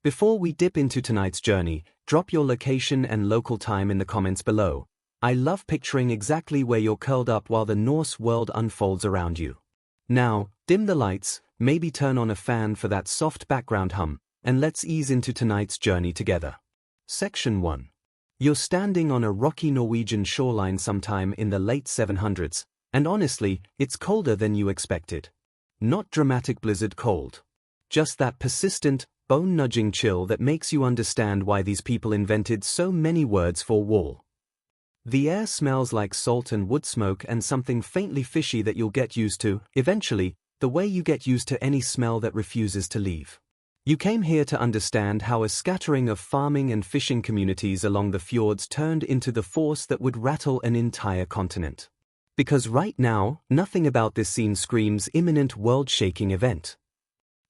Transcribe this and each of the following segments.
Before we dip into tonight's journey, drop your location and local time in the comments below. I love picturing exactly where you're curled up while the Norse world unfolds around you. Now, dim the lights, maybe turn on a fan for that soft background hum, and let's ease into tonight's journey together. Section 1. You're standing on a rocky Norwegian shoreline sometime in the late 700s, and honestly, it's colder than you expected. Not dramatic blizzard cold. Just that persistent, bone-nudging chill that makes you understand why these people invented so many words for wool. The air smells like salt and wood smoke and something faintly fishy that you'll get used to, eventually, the way you get used to any smell that refuses to leave. You came here to understand how a scattering of farming and fishing communities along the fjords turned into the force that would rattle an entire continent. Because right now, nothing about this scene screams imminent world-shaking event.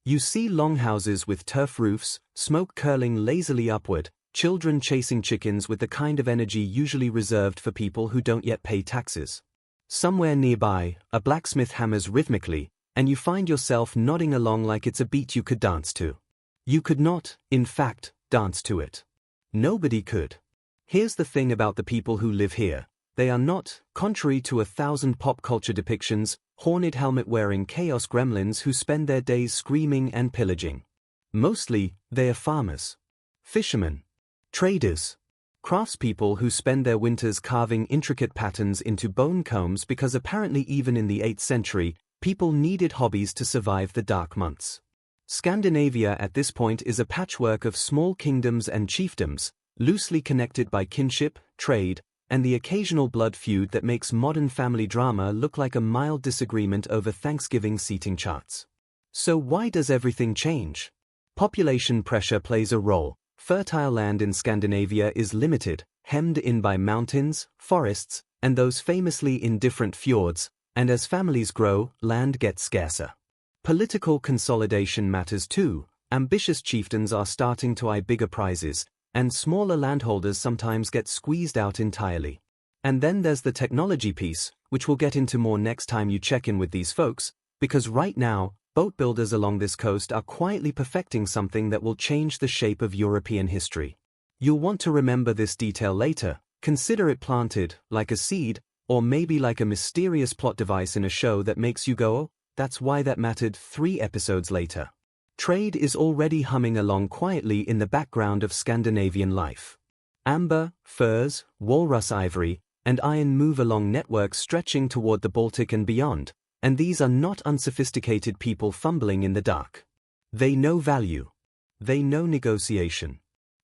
You see longhouses with turf roofs, smoke curling lazily upward, children chasing chickens with the kind of energy usually reserved for people who don't yet pay taxes. Somewhere nearby, a blacksmith hammers rhythmically, and you find yourself nodding along like it's a beat you could dance to. You could not, in fact, dance to it. Nobody could. Here's the thing about the people who live here. They are not, contrary to 1,000 pop culture depictions, horned helmet-wearing chaos gremlins who spend their days screaming and pillaging. Mostly, they are farmers. Fishermen. Traders. Craftspeople who spend their winters carving intricate patterns into bone combs because apparently even in the 8th century, people needed hobbies to survive the dark months. Scandinavia at this point is a patchwork of small kingdoms and chiefdoms, loosely connected by kinship, trade, and the occasional blood feud that makes modern family drama look like a mild disagreement over Thanksgiving seating charts. So why does everything change? Population pressure plays a role. Fertile land in Scandinavia is limited, hemmed in by mountains, forests, and those famously indifferent fjords, and as families grow, land gets scarcer. Political consolidation matters too. Ambitious chieftains are starting to eye bigger prizes, and smaller landholders sometimes get squeezed out entirely. And then there's the technology piece, which we'll get into more next time you check in with these folks, because right now, boat builders along this coast are quietly perfecting something that will change the shape of European history. You'll want to remember this detail later, consider it planted, like a seed, or maybe like a mysterious plot device in a show that makes you go, oh, that's why that mattered 3 episodes later. Trade is already humming along quietly in the background of Scandinavian life. Amber, furs, walrus ivory, and iron move along networks stretching toward the Baltic and beyond, and these are not unsophisticated people fumbling in the dark. They know value. They know negotiation.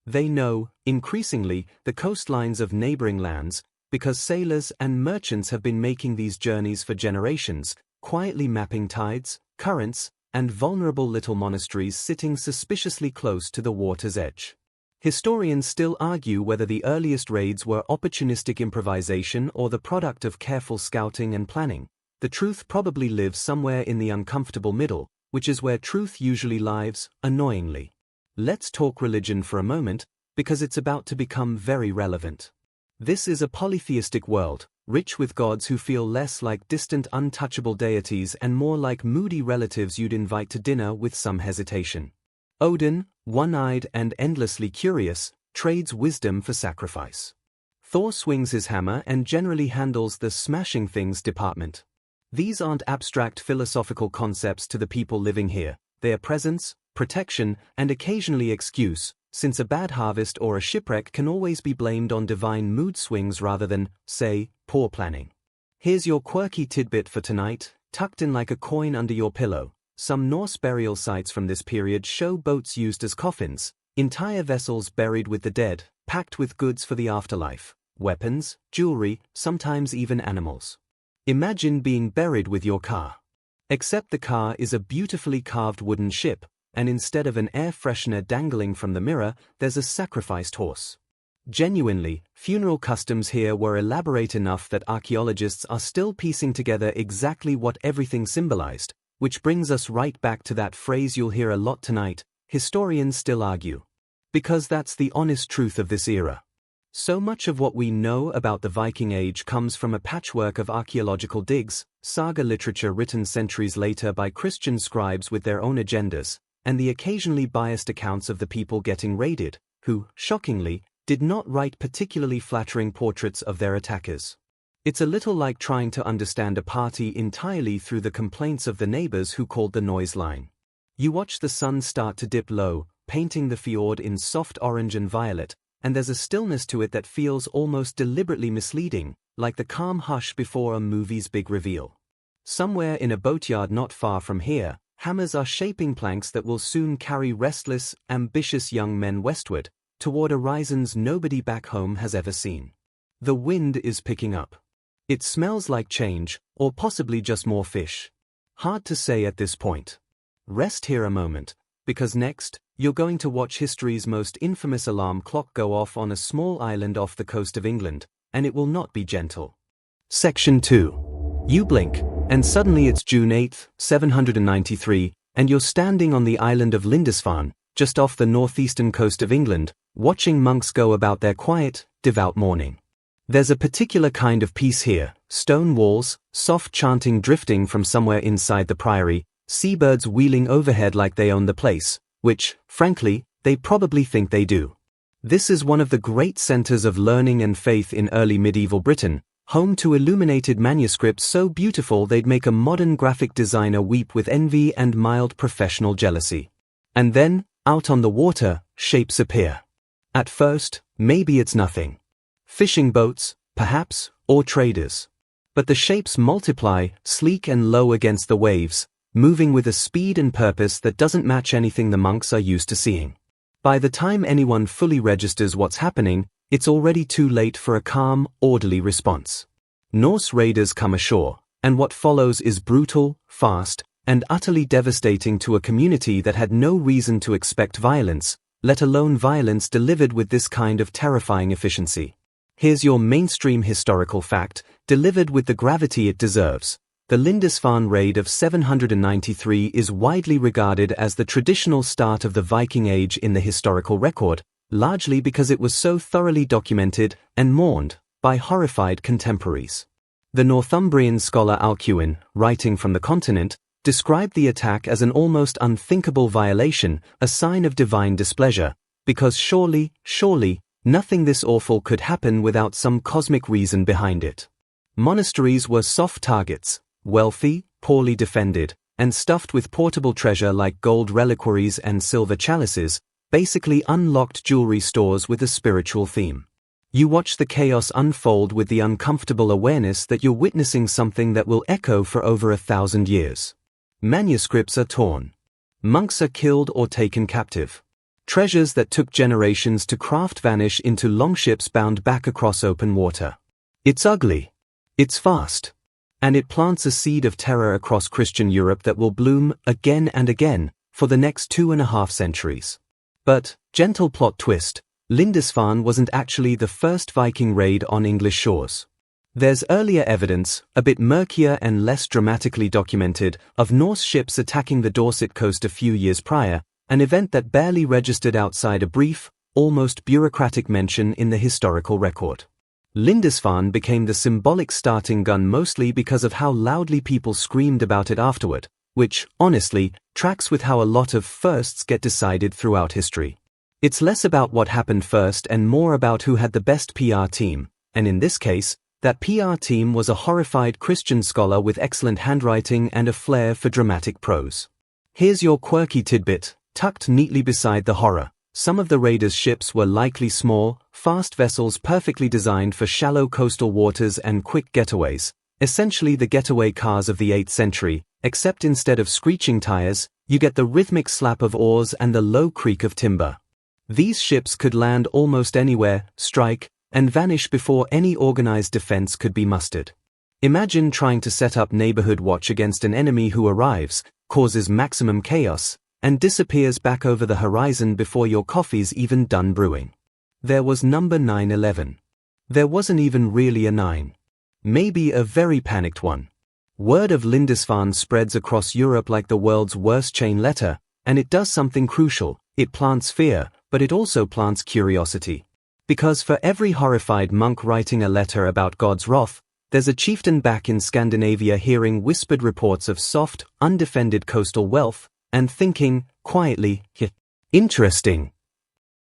They know, increasingly, the coastlines of neighboring lands, because sailors and merchants have been making these journeys for generations, quietly mapping tides, currents, and vulnerable little monasteries sitting suspiciously close to the water's edge. Historians still argue whether the earliest raids were opportunistic improvisation or the product of careful scouting and planning. The truth probably lives somewhere in the uncomfortable middle, which is where truth usually lives, annoyingly. Let's talk religion for a moment, because it's about to become very relevant. This is a polytheistic world, rich with gods who feel less like distant untouchable deities and more like moody relatives you'd invite to dinner with some hesitation. Odin, one-eyed and endlessly curious, trades wisdom for sacrifice. Thor swings his hammer and generally handles the smashing things department. These aren't abstract philosophical concepts to the people living here, they are presence, protection, and occasionally excuse, since a bad harvest or a shipwreck can always be blamed on divine mood swings rather than, say, poor planning. Here's your quirky tidbit for tonight, tucked in like a coin under your pillow. Some Norse burial sites from this period show boats used as coffins, entire vessels buried with the dead, packed with goods for the afterlife, weapons, jewelry, sometimes even animals. Imagine being buried with your car. Except the car is a beautifully carved wooden ship, and instead of an air freshener dangling from the mirror, there's a sacrificed horse. Genuinely, funeral customs here were elaborate enough that archaeologists are still piecing together exactly what everything symbolized, which brings us right back to that phrase you'll hear a lot tonight, historians still argue. Because that's the honest truth of this era. So much of what we know about the Viking Age comes from a patchwork of archaeological digs, saga literature written centuries later by Christian scribes with their own agendas, and the occasionally biased accounts of the people getting raided, who, shockingly, did not write particularly flattering portraits of their attackers. It's a little like trying to understand a party entirely through the complaints of the neighbors who called the noise line. You watch the sun start to dip low, painting the fjord in soft orange and violet, and there's a stillness to it that feels almost deliberately misleading, like the calm hush before a movie's big reveal. Somewhere in a boatyard not far from here, hammers are shaping planks that will soon carry restless, ambitious young men westward, toward horizons nobody back home has ever seen. The wind is picking up. It smells like change, or possibly just more fish. Hard to say at this point. Rest here a moment, because next, you're going to watch history's most infamous alarm clock go off on a small island off the coast of England, and it will not be gentle. Section 2. You blink, and suddenly it's June 8, 793, and you're standing on the island of Lindisfarne, just off the northeastern coast of England, watching monks go about their quiet, devout mourning. There's a particular kind of peace here: stone walls, soft chanting drifting from somewhere inside the priory, seabirds wheeling overhead like they own the place, which, frankly, they probably think they do. This is one of the great centers of learning and faith in early medieval Britain, home to illuminated manuscripts so beautiful they'd make a modern graphic designer weep with envy and mild professional jealousy. And then, out on the water, shapes appear. At first, maybe it's nothing. Fishing boats, perhaps, or traders. But the shapes multiply, sleek and low against the waves, moving with a speed and purpose that doesn't match anything the monks are used to seeing. By the time anyone fully registers what's happening, it's already too late for a calm, orderly response. Norse raiders come ashore, and what follows is brutal, fast, and utterly devastating to a community that had no reason to expect violence, let alone violence delivered with this kind of terrifying efficiency. Here's your mainstream historical fact, delivered with the gravity it deserves. The Lindisfarne raid of 793 is widely regarded as the traditional start of the Viking Age in the historical record, largely because it was so thoroughly documented and mourned by horrified contemporaries. The Northumbrian scholar Alcuin, writing from the continent, described the attack as an almost unthinkable violation, a sign of divine displeasure, because surely, nothing this awful could happen without some cosmic reason behind it. Monasteries were soft targets, wealthy, poorly defended, and stuffed with portable treasure like gold reliquaries and silver chalices, basically unlocked jewelry stores with a spiritual theme. You watch the chaos unfold with the uncomfortable awareness that you're witnessing something that will echo for over 1,000 years. Manuscripts are torn. Monks are killed or taken captive. Treasures that took generations to craft vanish into longships bound back across open water. It's ugly. It's fast. And it plants a seed of terror across Christian Europe that will bloom again and again for the next 2.5 centuries. But, gentle plot twist, Lindisfarne wasn't actually the first Viking raid on English shores. There's earlier evidence, a bit murkier and less dramatically documented, of Norse ships attacking the Dorset coast a few years prior, an event that barely registered outside a brief, almost bureaucratic mention in the historical record. Lindisfarne became the symbolic starting gun mostly because of how loudly people screamed about it afterward, which, honestly, tracks with how a lot of firsts get decided throughout history. It's less about what happened first and more about who had the best PR team, and in this case, that PR team was a horrified Christian scholar with excellent handwriting and a flair for dramatic prose. Here's your quirky tidbit, tucked neatly beside the horror. Some of the raiders' ships were likely small, fast vessels perfectly designed for shallow coastal waters and quick getaways, essentially the getaway cars of the 8th century, except instead of screeching tires, you get the rhythmic slap of oars and the low creak of timber. These ships could land almost anywhere, strike, and vanish before any organized defense could be mustered. Imagine trying to set up neighborhood watch against an enemy who arrives, causes maximum chaos, and disappears back over the horizon before your coffee's even done brewing. There was number 9/11. There wasn't even really a 9. Maybe a very panicked one. Word of Lindisfarne spreads across Europe like the world's worst chain letter, and it does something crucial. It plants fear, but it also plants curiosity. Because for every horrified monk writing a letter about God's wrath, there's a chieftain back in Scandinavia hearing whispered reports of soft, undefended coastal wealth, and thinking, quietly. Interesting.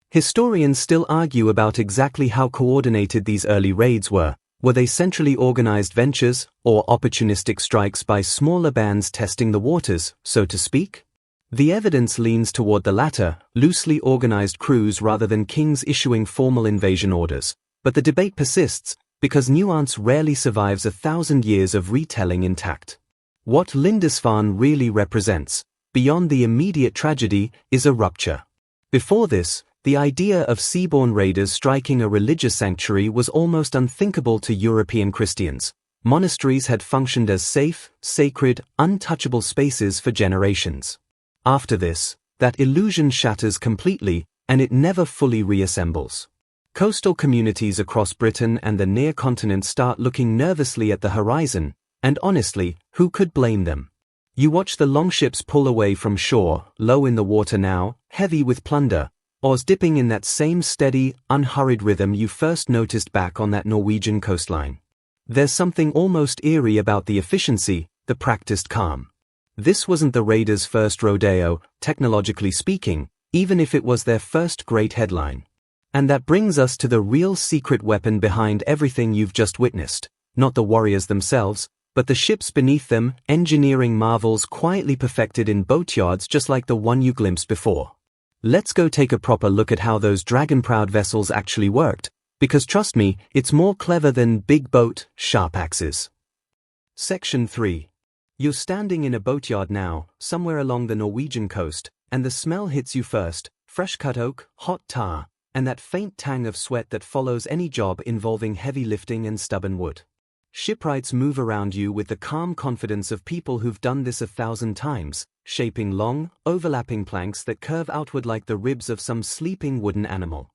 Historians still argue about exactly how coordinated these early raids were. Were they centrally organized ventures, or opportunistic strikes by smaller bands testing the waters, so to speak? The evidence leans toward the latter, loosely organized crews rather than kings issuing formal invasion orders. But the debate persists, because nuance rarely survives 1,000 years of retelling intact. What Lindisfarne really represents, beyond the immediate tragedy, is a rupture. Before this, the idea of seaborne raiders striking a religious sanctuary was almost unthinkable to European Christians. Monasteries had functioned as safe, sacred, untouchable spaces for generations. After this, that illusion shatters completely, and it never fully reassembles. Coastal communities across Britain and the near continent start looking nervously at the horizon, and honestly, who could blame them? You watch the longships pull away from shore, low in the water now, heavy with plunder, oars dipping in that same steady, unhurried rhythm you first noticed back on that Norwegian coastline. There's something almost eerie about the efficiency, the practiced calm. This wasn't the raiders' first rodeo, technologically speaking, even if it was their first great headline. And that brings us to the real secret weapon behind everything you've just witnessed, not the warriors themselves, but the ships beneath them, engineering marvels quietly perfected in boatyards just like the one you glimpsed before. Let's go take a proper look at how those dragon-proud vessels actually worked, because trust me, it's more clever than big boat, sharp axes. Section 3. You're standing in a boatyard now, somewhere along the Norwegian coast, and the smell hits you first, fresh-cut oak, hot tar, and that faint tang of sweat that follows any job involving heavy lifting and stubborn wood. Shipwrights move around you with the calm confidence of people who've done this 1,000 times, shaping long, overlapping planks that curve outward like the ribs of some sleeping wooden animal.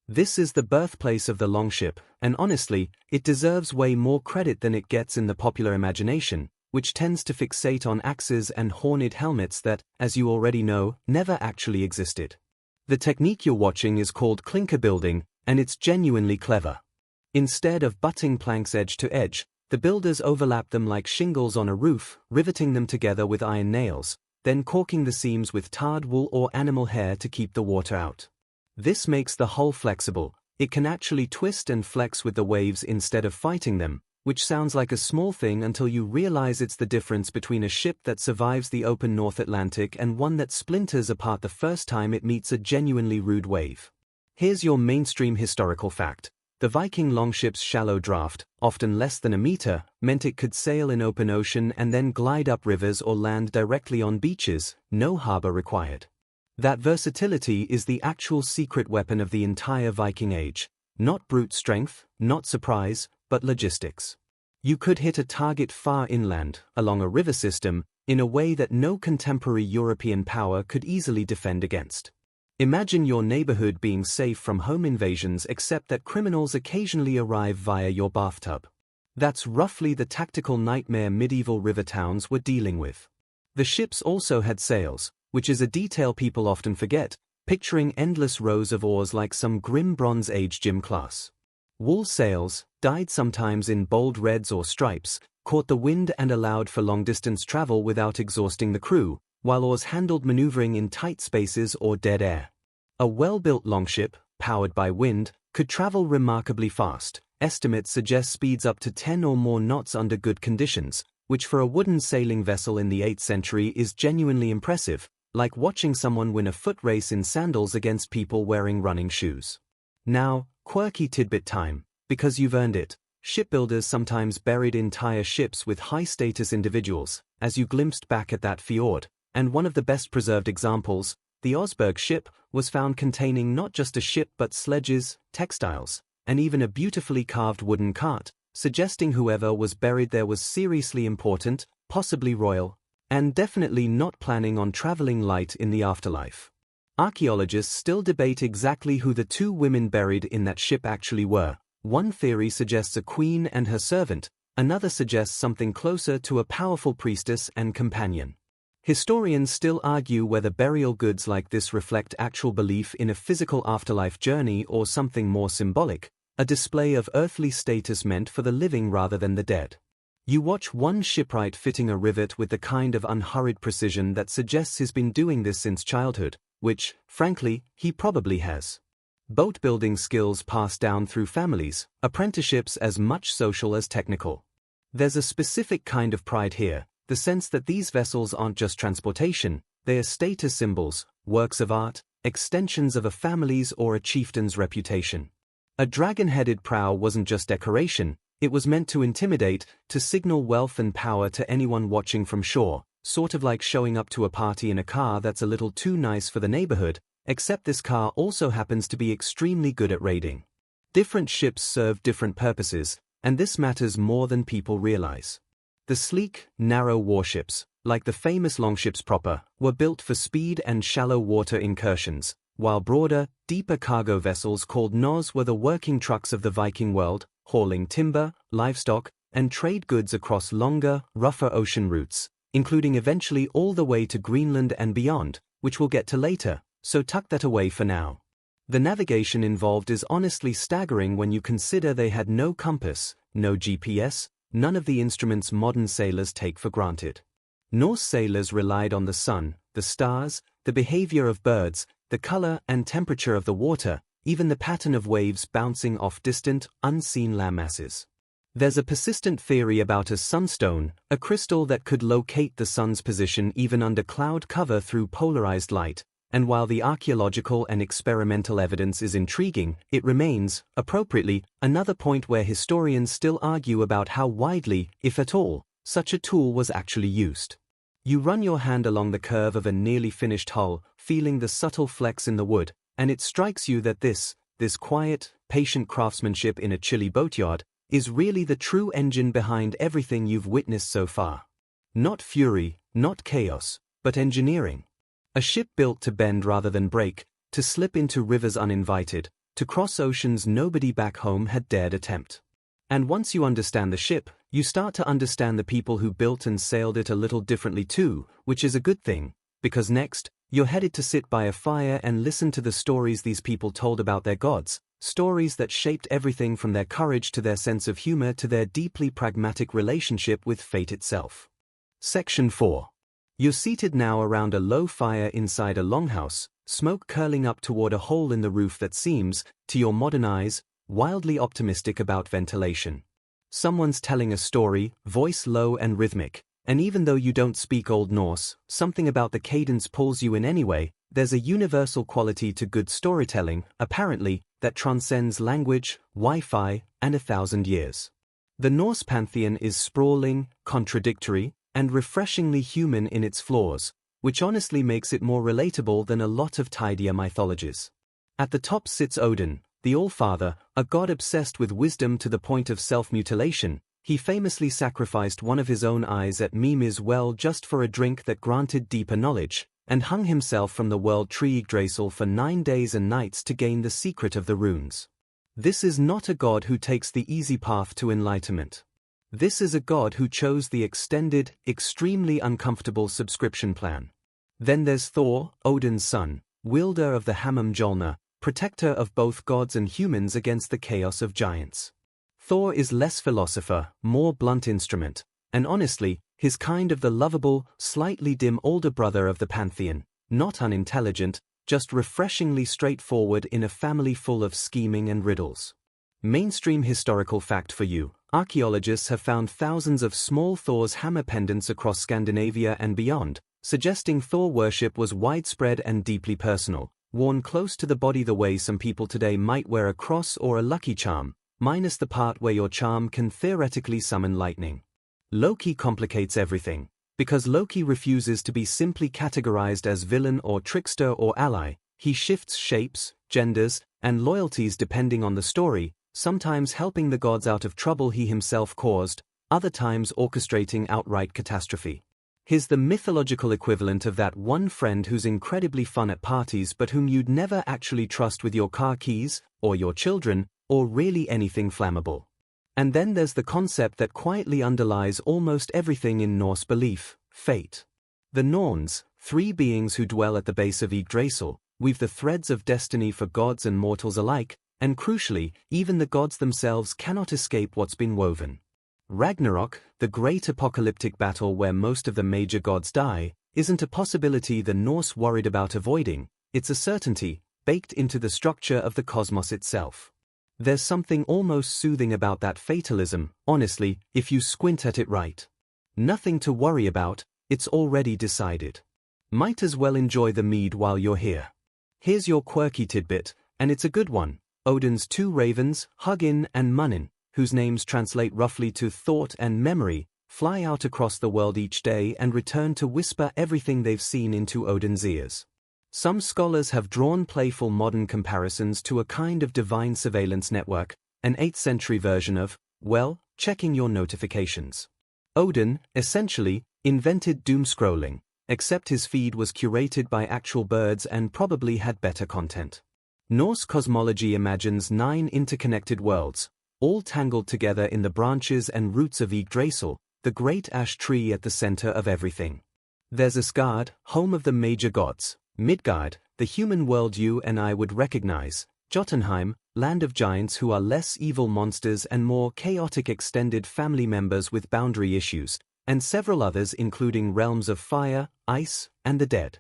This is the birthplace of the longship, and honestly, it deserves way more credit than it gets in the popular imagination, which tends to fixate on axes and horned helmets that, as you already know, never actually existed. The technique you're watching is called clinker building, and it's genuinely clever. Instead of butting planks edge to edge, the builders overlap them like shingles on a roof, riveting them together with iron nails, then caulking the seams with tarred wool or animal hair to keep the water out. This makes the hull flexible. It can actually twist and flex with the waves instead of fighting them, which sounds like a small thing until you realize it's the difference between a ship that survives the open North Atlantic and one that splinters apart the first time it meets a genuinely rude wave. Here's your mainstream historical fact. The Viking longship's shallow draft, often less than a meter, meant it could sail in open ocean and then glide up rivers or land directly on beaches, no harbor required. That versatility is the actual secret weapon of the entire Viking Age. Not brute strength, not surprise, but logistics. You could hit a target far inland, along a river system, in a way that no contemporary European power could easily defend against. Imagine your neighborhood being safe from home invasions except that criminals occasionally arrive via your bathtub. That's roughly the tactical nightmare medieval river towns were dealing with. The ships also had sails, which is a detail people often forget, picturing endless rows of oars like some grim Bronze Age gym class. Wool sails, dyed sometimes in bold reds or stripes, caught the wind and allowed for long-distance travel without exhausting the crew, while oars handled maneuvering in tight spaces or dead air. A well-built longship, powered by wind, could travel remarkably fast. Estimates suggest speeds up to 10 or more knots under good conditions, which for a wooden sailing vessel in the 8th century is genuinely impressive, like watching someone win a foot race in sandals against people wearing running shoes. Now, quirky tidbit time, because you've earned it. Shipbuilders sometimes buried entire ships with high-status individuals, as you glimpsed back at that fjord, and one of the best-preserved examples, the Osberg ship, was found containing not just a ship but sledges, textiles, and even a beautifully carved wooden cart, suggesting whoever was buried there was seriously important, possibly royal, and definitely not planning on traveling light in the afterlife. Archaeologists still debate exactly who the two women buried in that ship actually were. One theory suggests a queen and her servant, another suggests something closer to a powerful priestess and companion. Historians still argue whether burial goods like this reflect actual belief in a physical afterlife journey or something more symbolic, a display of earthly status meant for the living rather than the dead. You watch one shipwright fitting a rivet with the kind of unhurried precision that suggests he's been doing this since childhood, which, frankly, he probably has. Boat-building skills passed down through families, apprenticeships as much social as technical. There's a specific kind of pride here, the sense that these vessels aren't just transportation, they are status symbols, works of art, extensions of a family's or a chieftain's reputation. A dragon-headed prow wasn't just decoration, it was meant to intimidate, to signal wealth and power to anyone watching from shore, sort of like showing up to a party in a car that's a little too nice for the neighborhood, except this car also happens to be extremely good at raiding. Different ships serve different purposes, and this matters more than people realize. The sleek, narrow warships, like the famous Longships proper, were built for speed and shallow water incursions, while broader, deeper cargo vessels called Nos were the working trucks of the Viking world, hauling timber, livestock, and trade goods across longer, rougher ocean routes, including eventually all the way to Greenland and beyond, which we'll get to later, so tuck that away for now. The navigation involved is honestly staggering when you consider they had no compass, no GPS, none of the instruments modern sailors take for granted. Norse sailors relied on the sun, the stars, the behavior of birds, the color and temperature of the water, even the pattern of waves bouncing off distant, unseen landmasses. There's a persistent theory about a sunstone, a crystal that could locate the sun's position even under cloud cover through polarized light, and while the archaeological and experimental evidence is intriguing, it remains, appropriately, another point where historians still argue about how widely, if at all, such a tool was actually used. You run your hand along the curve of a nearly finished hull, feeling the subtle flex in the wood, and it strikes you that this quiet, patient craftsmanship in a chilly boatyard is really the true engine behind everything you've witnessed so far. Not fury, not chaos, but engineering. A ship built to bend rather than break, to slip into rivers uninvited, to cross oceans nobody back home had dared attempt. And once you understand the ship, you start to understand the people who built and sailed it a little differently too, which is a good thing, because next, you're headed to sit by a fire and listen to the stories these people told about their gods, stories that shaped everything from their courage to their sense of humor to their deeply pragmatic relationship with fate itself. Section 4. You're seated now around a low fire inside a longhouse, smoke curling up toward a hole in the roof that seems, to your modern eyes, wildly optimistic about ventilation. Someone's telling a story, voice low and rhythmic, and even though you don't speak Old Norse, something about the cadence pulls you in anyway. There's a universal quality to good storytelling, apparently, that transcends language, Wi-Fi, and 1,000 years. The Norse pantheon is sprawling, contradictory, and refreshingly human in its flaws, which honestly makes it more relatable than a lot of tidier mythologies. At the top sits Odin, the All-Father, a god obsessed with wisdom to the point of self-mutilation. He famously sacrificed one of his own eyes at Mimir's well just for a drink that granted deeper knowledge, and hung himself from the world tree Yggdrasil for 9 days and nights to gain the secret of the runes. This is not a god who takes the easy path to enlightenment. This is a god who chose the extended, extremely uncomfortable subscription plan. Then there's Thor, Odin's son, wielder of the Hamamjolnir, protector of both gods and humans against the chaos of giants. Thor is less philosopher, more blunt instrument, and honestly, his kind of the lovable, slightly dim older brother of the pantheon, not unintelligent, just refreshingly straightforward in a family full of scheming and riddles. Mainstream historical fact for you: archaeologists have found thousands of small Thor's hammer pendants across Scandinavia and beyond, suggesting Thor worship was widespread and deeply personal, worn close to the body the way some people today might wear a cross or a lucky charm, minus the part where your charm can theoretically summon lightning. Loki complicates everything, because Loki refuses to be simply categorized as villain or trickster or ally. He shifts shapes, genders, and loyalties depending on the story, sometimes helping the gods out of trouble he himself caused, other times orchestrating outright catastrophe. He's the mythological equivalent of that one friend who's incredibly fun at parties but whom you'd never actually trust with your car keys, or your children, or really anything flammable. And then there's the concept that quietly underlies almost everything in Norse belief: fate. The Norns, 3 beings who dwell at the base of Yggdrasil, weave the threads of destiny for gods and mortals alike, and crucially, even the gods themselves cannot escape what's been woven. Ragnarok, the great apocalyptic battle where most of the major gods die, isn't a possibility the Norse worried about avoiding, it's a certainty, baked into the structure of the cosmos itself. There's something almost soothing about that fatalism, honestly, if you squint at it right. Nothing to worry about, it's already decided. Might as well enjoy the mead while you're here. Here's your quirky tidbit, and it's a good one. Odin's two ravens, Hugin and Munin, whose names translate roughly to thought and memory, fly out across the world each day and return to whisper everything they've seen into Odin's ears. Some scholars have drawn playful modern comparisons to a kind of divine surveillance network, an 8th century version of, well, checking your notifications. Odin, essentially, invented doom scrolling, except his feed was curated by actual birds and probably had better content. Norse cosmology imagines 9 interconnected worlds, all tangled together in the branches and roots of Yggdrasil, the great ash tree at the center of everything. There's Asgard, home of the major gods, Midgard, the human world you and I would recognize, Jotunheim, land of giants who are less evil monsters and more chaotic extended family members with boundary issues, and several others including realms of fire, ice, and the dead.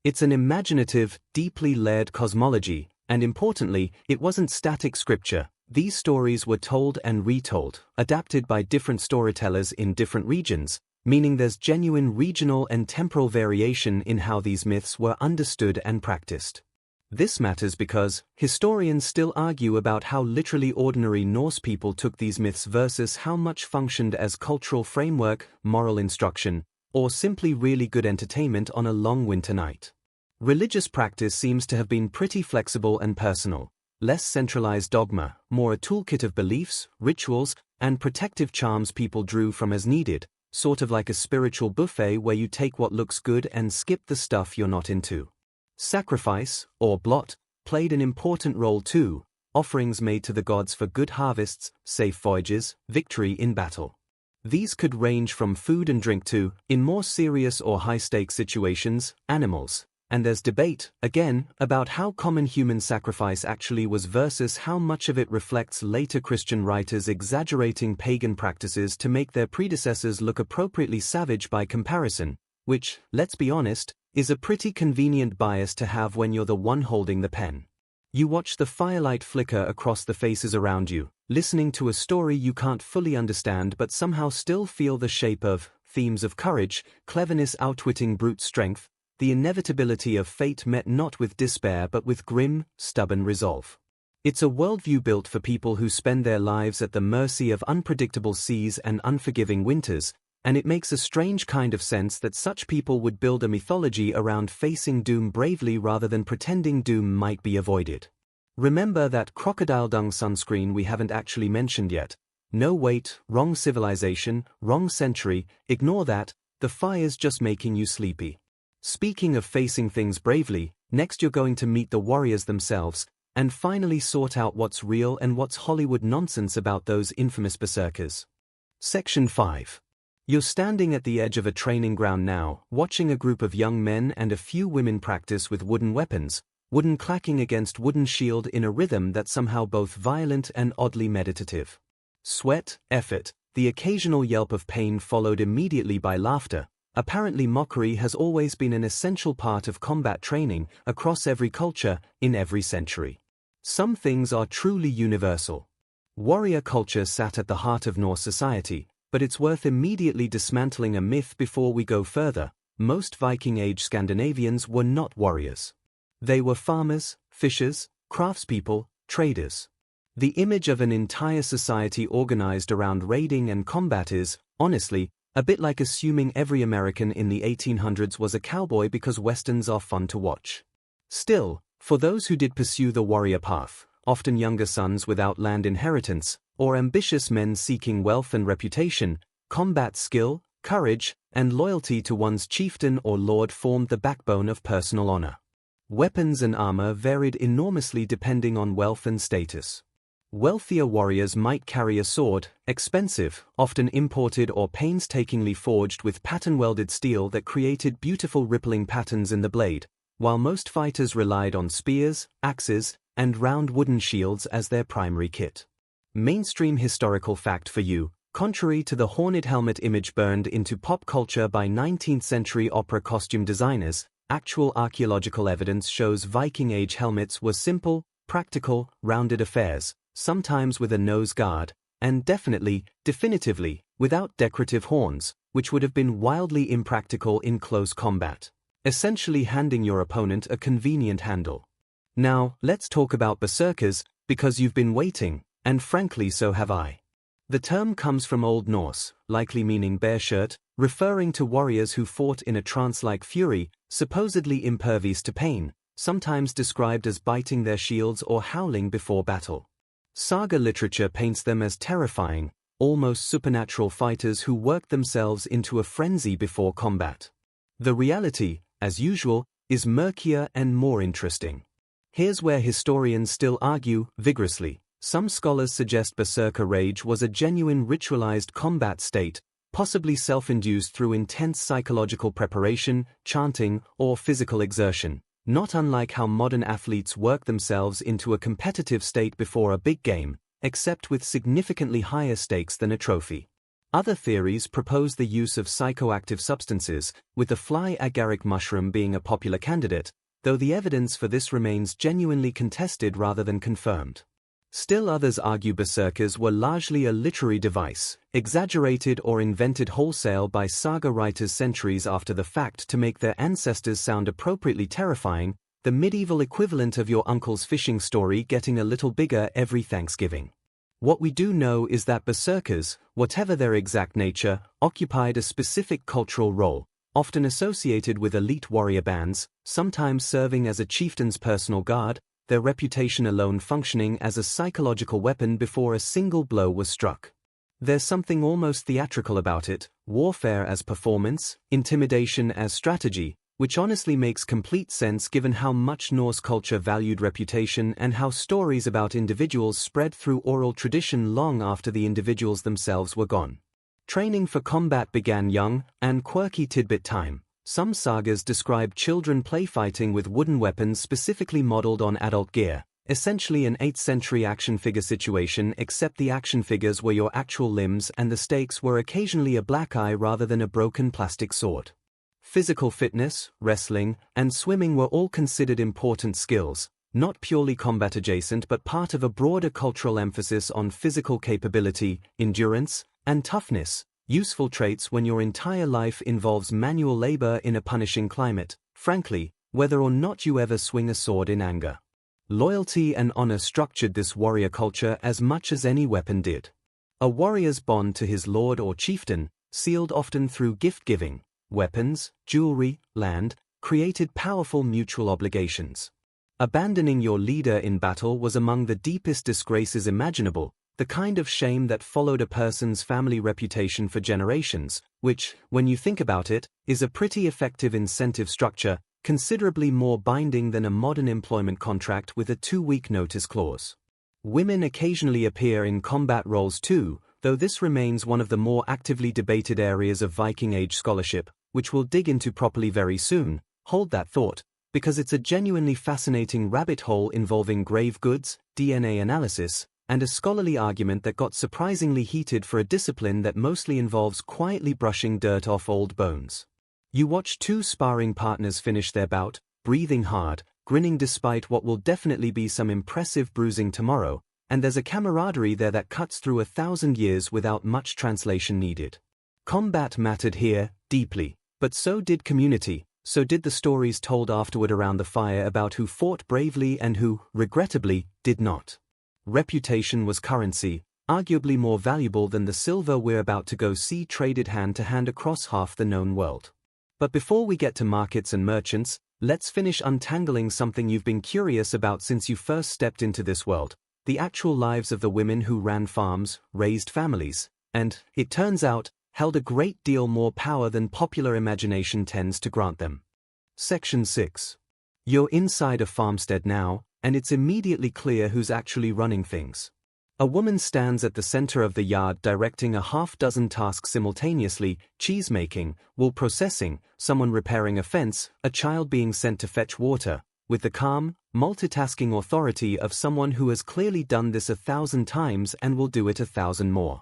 It's an imaginative, deeply layered cosmology, and importantly, it wasn't static scripture. These stories were told and retold, adapted by different storytellers in different regions, meaning there's genuine regional and temporal variation in how these myths were understood and practiced. This matters because historians still argue about how literally ordinary Norse people took these myths versus how much functioned as cultural framework, moral instruction, or simply really good entertainment on a long winter night. Religious practice seems to have been pretty flexible and personal, less centralized dogma, more a toolkit of beliefs, rituals, and protective charms people drew from as needed, sort of like a spiritual buffet where you take what looks good and skip the stuff you're not into. Sacrifice, or blot, played an important role too, offerings made to the gods for good harvests, safe voyages, victory in battle. These could range from food and drink to, in more serious or high-stakes situations, animals. And there's debate, again, about how common human sacrifice actually was versus how much of it reflects later Christian writers exaggerating pagan practices to make their predecessors look appropriately savage by comparison, which, let's be honest, is a pretty convenient bias to have when you're the one holding the pen. You watch the firelight flicker across the faces around you, listening to a story you can't fully understand but somehow still feel the shape of, themes of courage, cleverness outwitting brute strength, the inevitability of fate met not with despair but with grim, stubborn resolve. It's a worldview built for people who spend their lives at the mercy of unpredictable seas and unforgiving winters, and it makes a strange kind of sense that such people would build a mythology around facing doom bravely rather than pretending doom might be avoided. Remember that crocodile dung sunscreen we haven't actually mentioned yet. No wait, wrong civilization, wrong century, ignore that, the fire's just making you sleepy. Speaking of facing things bravely, next you're going to meet the warriors themselves, and finally sort out what's real and what's Hollywood nonsense about those infamous berserkers. Section 5. You're standing at the edge of a training ground now, watching a group of young men and a few women practice with wooden weapons, wooden clacking against wooden shield in a rhythm that's somehow both violent and oddly meditative. Sweat, effort, the occasional yelp of pain followed immediately by laughter. Apparently mockery has always been an essential part of combat training across every culture, in every century. Some things are truly universal. Warrior culture sat at the heart of Norse society, but it's worth immediately dismantling a myth before we go further. Most Viking Age Scandinavians were not warriors. They were farmers, fishers, craftspeople, traders. The image of an entire society organized around raiding and combat is, honestly, a bit like assuming every American in the 1800s was a cowboy because westerns are fun to watch. Still, for those who did pursue the warrior path, often younger sons without land inheritance, or ambitious men seeking wealth and reputation, combat skill, courage, and loyalty to one's chieftain or lord formed the backbone of personal honor. Weapons and armor varied enormously depending on wealth and status. Wealthier warriors might carry a sword, expensive, often imported or painstakingly forged with pattern-welded steel that created beautiful rippling patterns in the blade, while most fighters relied on spears, axes, and round wooden shields as their primary kit. Mainstream historical fact for you, Contrary to the horned helmet image burned into pop culture by 19th-century opera costume designers, actual archaeological evidence shows Viking Age helmets were simple, practical, rounded affairs, sometimes with a nose guard, and definitively, without decorative horns, which would have been wildly impractical in close combat, essentially handing your opponent a convenient handle. Now, let's talk about berserkers, because you've been waiting, and frankly so have I. The term comes from Old Norse, likely meaning bear shirt, referring to warriors who fought in a trance-like fury, supposedly impervious to pain, sometimes described as biting their shields or howling before battle. Saga literature paints them as terrifying, almost supernatural fighters who worked themselves into a frenzy before combat. The reality, as usual, is murkier and more interesting. Here's where historians still argue vigorously. Some scholars suggest berserker rage was a genuine ritualized combat state, possibly self-induced through intense psychological preparation, chanting, or physical exertion, not unlike how modern athletes work themselves into a competitive state before a big game, except with significantly higher stakes than a trophy. Other theories propose the use of psychoactive substances, with the fly agaric mushroom being a popular candidate, though the evidence for this remains genuinely contested rather than confirmed. Still others argue berserkers were largely a literary device, exaggerated or invented wholesale by saga writers centuries after the fact to make their ancestors sound appropriately terrifying, the medieval equivalent of your uncle's fishing story getting a little bigger every Thanksgiving. What we do know is that berserkers, whatever their exact nature, occupied a specific cultural role, often associated with elite warrior bands, sometimes serving as a chieftain's personal guard, their reputation alone functioning as a psychological weapon before a single blow was struck. There's something almost theatrical about it, warfare as performance, intimidation as strategy, which honestly makes complete sense given how much Norse culture valued reputation and how stories about individuals spread through oral tradition long after the individuals themselves were gone. Training for combat began young, and quirky tidbit time. Some sagas describe children play-fighting with wooden weapons specifically modeled on adult gear, essentially an 8th century action figure situation except the action figures were your actual limbs and the stakes were occasionally a black eye rather than a broken plastic sword. Physical fitness, wrestling, and swimming were all considered important skills, not purely combat adjacent but part of a broader cultural emphasis on physical capability, endurance, and toughness. Useful traits when your entire life involves manual labor in a punishing climate, frankly, whether or not you ever swing a sword in anger. Loyalty and honor structured this warrior culture as much as any weapon did. A warrior's bond to his lord or chieftain, sealed often through gift-giving, weapons, jewelry, land, created powerful mutual obligations. Abandoning your leader in battle was among the deepest disgraces imaginable, the kind of shame that followed a person's family reputation for generations, which, when you think about it, is a pretty effective incentive structure, considerably more binding than a modern employment contract with a 2-week notice clause. Women occasionally appear in combat roles too, though this remains one of the more actively debated areas of Viking Age scholarship, which we'll dig into properly very soon. Hold that thought, because it's a genuinely fascinating rabbit hole involving grave goods, DNA analysis, and a scholarly argument that got surprisingly heated for a discipline that mostly involves quietly brushing dirt off old bones. You watch two sparring partners finish their bout, breathing hard, grinning despite what will definitely be some impressive bruising tomorrow, and there's a camaraderie there that cuts through 1,000 years without much translation needed. Combat mattered here, deeply, but so did community, so did the stories told afterward around the fire about who fought bravely and who, regrettably, did not. Reputation was currency, arguably more valuable than the silver we're about to go see traded hand to hand across half the known world. But before we get to markets and merchants, let's finish untangling something you've been curious about since you first stepped into this world, the actual lives of the women who ran farms, raised families, and, it turns out, held a great deal more power than popular imagination tends to grant them. Section 6. You're inside a farmstead now, and it's immediately clear who's actually running things. A woman stands at the center of the yard directing a half-dozen tasks simultaneously: cheese-making, wool processing, someone repairing a fence, a child being sent to fetch water, with the calm, multitasking authority of someone who has clearly done this 1,000 times and will do it 1,000 more.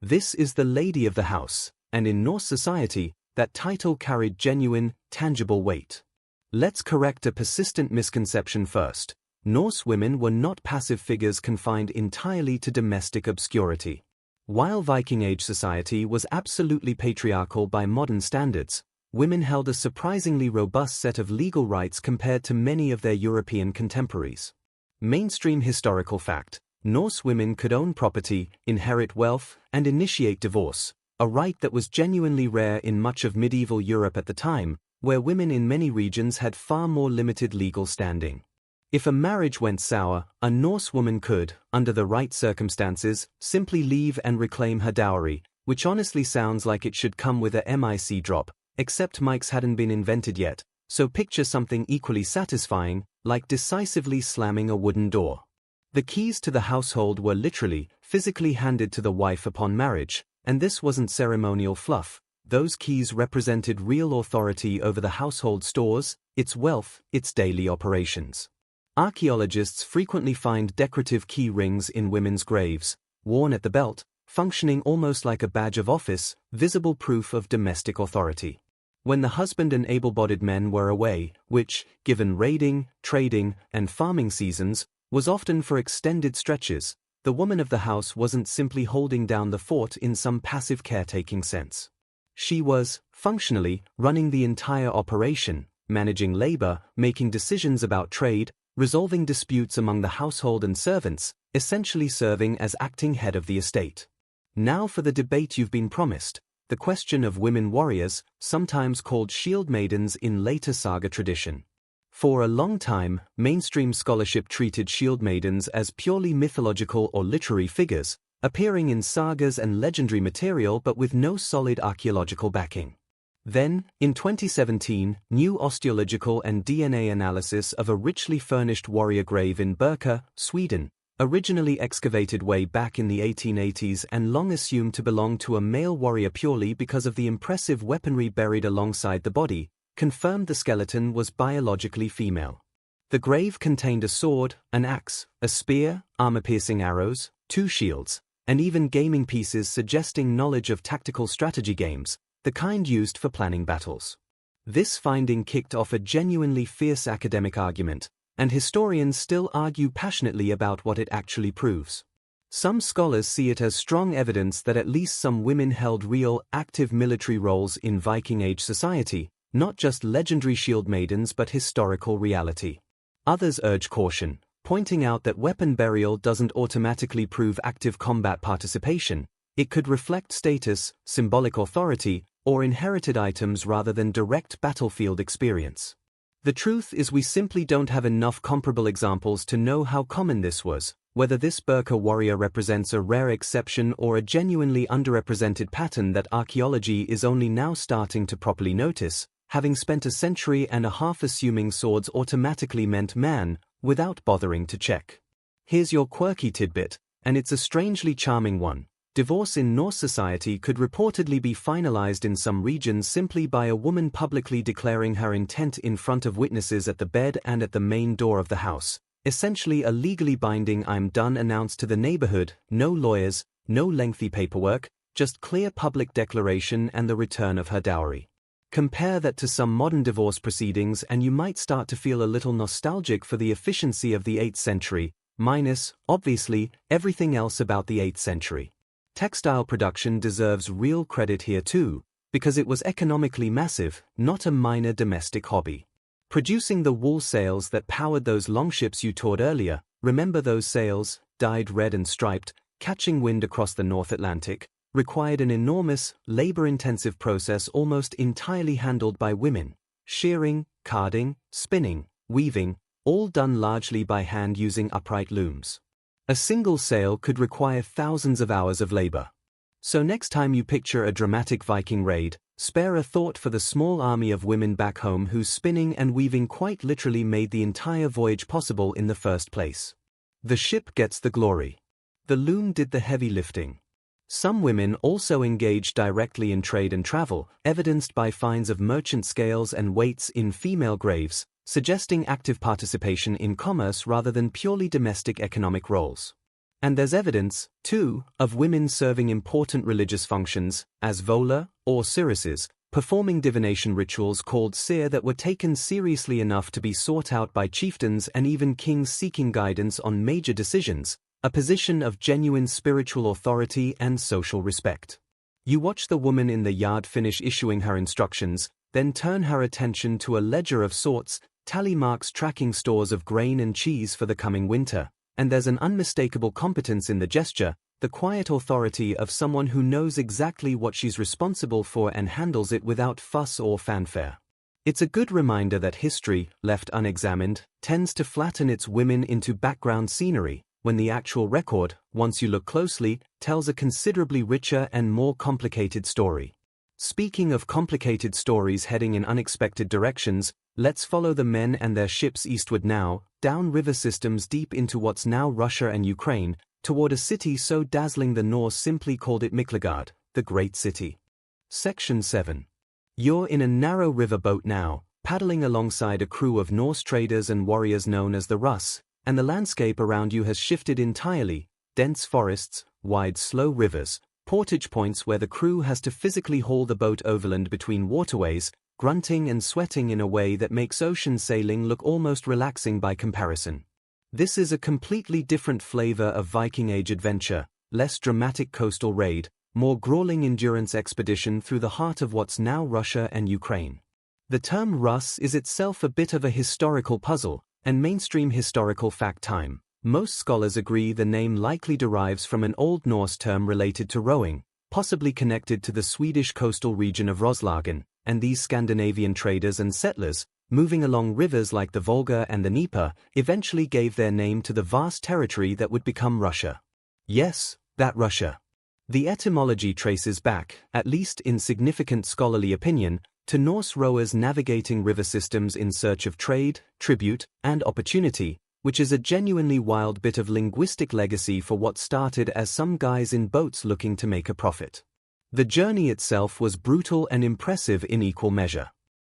This is the lady of the house, and in Norse society, that title carried genuine, tangible weight. Let's correct a persistent misconception first. Norse women were not passive figures confined entirely to domestic obscurity. While Viking Age society was absolutely patriarchal by modern standards, women held a surprisingly robust set of legal rights compared to many of their European contemporaries. Mainstream historical fact: Norse women could own property, inherit wealth, and initiate divorce, a right that was genuinely rare in much of medieval Europe at the time, where women in many regions had far more limited legal standing. If a marriage went sour, a Norse woman could, under the right circumstances, simply leave and reclaim her dowry, which honestly sounds like it should come with a mic drop, except mics hadn't been invented yet, so picture something equally satisfying, like decisively slamming a wooden door. The keys to the household were literally, physically handed to the wife upon marriage, and this wasn't ceremonial fluff. Those keys represented real authority over the household stores, its wealth, its daily operations. Archaeologists frequently find decorative key rings in women's graves, worn at the belt, functioning almost like a badge of office, visible proof of domestic authority. When the husband and able-bodied men were away, which, given raiding, trading, and farming seasons, was often for extended stretches, the woman of the house wasn't simply holding down the fort in some passive caretaking sense. She was, functionally, running the entire operation, managing labor, making decisions about trade, resolving disputes among the household and servants, essentially serving as acting head of the estate. Now for the debate you've been promised, the question of women warriors, sometimes called shield maidens in later saga tradition. For a long time, mainstream scholarship treated shield maidens as purely mythological or literary figures, appearing in sagas and legendary material but with no solid archaeological backing. Then, in 2017, new osteological and DNA analysis of a richly furnished warrior grave in Berserker, Sweden, originally excavated way back in the 1880s and long assumed to belong to a male warrior purely because of the impressive weaponry buried alongside the body, confirmed the skeleton was biologically female. The grave contained a sword, an axe, a spear, armor-piercing arrows, 2 shields, and even gaming pieces suggesting knowledge of tactical strategy games, the kind used for planning battles. This finding kicked off a genuinely fierce academic argument, and historians still argue passionately about what it actually proves. Some scholars see it as strong evidence that at least some women held real, active military roles in Viking Age society, not just legendary shield maidens but historical reality. Others urge caution, pointing out that weapon burial doesn't automatically prove active combat participation. It could reflect status, symbolic authority, or inherited items rather than direct battlefield experience. The truth is we simply don't have enough comparable examples to know how common this was, whether this Berserker warrior represents a rare exception or a genuinely underrepresented pattern that archaeology is only now starting to properly notice, having spent a century and a half assuming swords automatically meant man, without bothering to check. Here's your quirky tidbit, and it's a strangely charming one. Divorce in Norse society could reportedly be finalized in some regions simply by a woman publicly declaring her intent in front of witnesses at the bed and at the main door of the house, essentially a legally binding "I'm done" announced to the neighborhood, no lawyers, no lengthy paperwork, just clear public declaration and the return of her dowry. Compare that to some modern divorce proceedings and you might start to feel a little nostalgic for the efficiency of the 8th century, minus, obviously, everything else about the 8th century. Textile production deserves real credit here too, because it was economically massive, not a minor domestic hobby. Producing the wool sails that powered those longships you toured earlier, remember those sails, dyed red and striped, catching wind across the North Atlantic, required an enormous, labor-intensive process almost entirely handled by women. Shearing, carding, spinning, weaving, all done largely by hand using upright looms. A single sail could require thousands of hours of labor. So next time you picture a dramatic Viking raid, spare a thought for the small army of women back home whose spinning and weaving quite literally made the entire voyage possible in the first place. The ship gets the glory. The loom did the heavy lifting. Some women also engaged directly in trade and travel, evidenced by finds of merchant scales and weights in female graves, suggesting active participation in commerce rather than purely domestic economic roles. And there's evidence, too, of women serving important religious functions, as vola, or seeresses, performing divination rituals called seer that were taken seriously enough to be sought out by chieftains and even kings seeking guidance on major decisions, a position of genuine spiritual authority and social respect. You watch the woman in the yard finish issuing her instructions, then turn her attention to a ledger of sorts, tally marks tracking stores of grain and cheese for the coming winter, and there's an unmistakable competence in the gesture, the quiet authority of someone who knows exactly what she's responsible for and handles it without fuss or fanfare. It's a good reminder that history, left unexamined, tends to flatten its women into background scenery, when the actual record, once you look closely, tells a considerably richer and more complicated story. Speaking of complicated stories heading in unexpected directions, let's follow the men and their ships eastward now, down river systems deep into what's now Russia and Ukraine, toward a city so dazzling the Norse simply called it Miklagard, the Great City. Section 7. You're in a narrow river boat now, paddling alongside a crew of Norse traders and warriors known as the Russ, and the landscape around you has shifted entirely: dense forests, wide slow rivers, portage points where the crew has to physically haul the boat overland between waterways, grunting and sweating in a way that makes ocean sailing look almost relaxing by comparison. This is a completely different flavor of Viking Age adventure, less dramatic coastal raid, more grueling endurance expedition through the heart of what's now Russia and Ukraine. The term Russ is itself a bit of a historical puzzle, and mainstream historical fact time. Most scholars agree the name likely derives from an Old Norse term related to rowing, possibly connected to the Swedish coastal region of Roslagen, and these Scandinavian traders and settlers, moving along rivers like the Volga and the Dnieper, eventually gave their name to the vast territory that would become Russia. Yes, that Russia. The etymology traces back, at least in significant scholarly opinion, to Norse rowers navigating river systems in search of trade, tribute, and opportunity, which is a genuinely wild bit of linguistic legacy for what started as some guys in boats looking to make a profit. The journey itself was brutal and impressive in equal measure.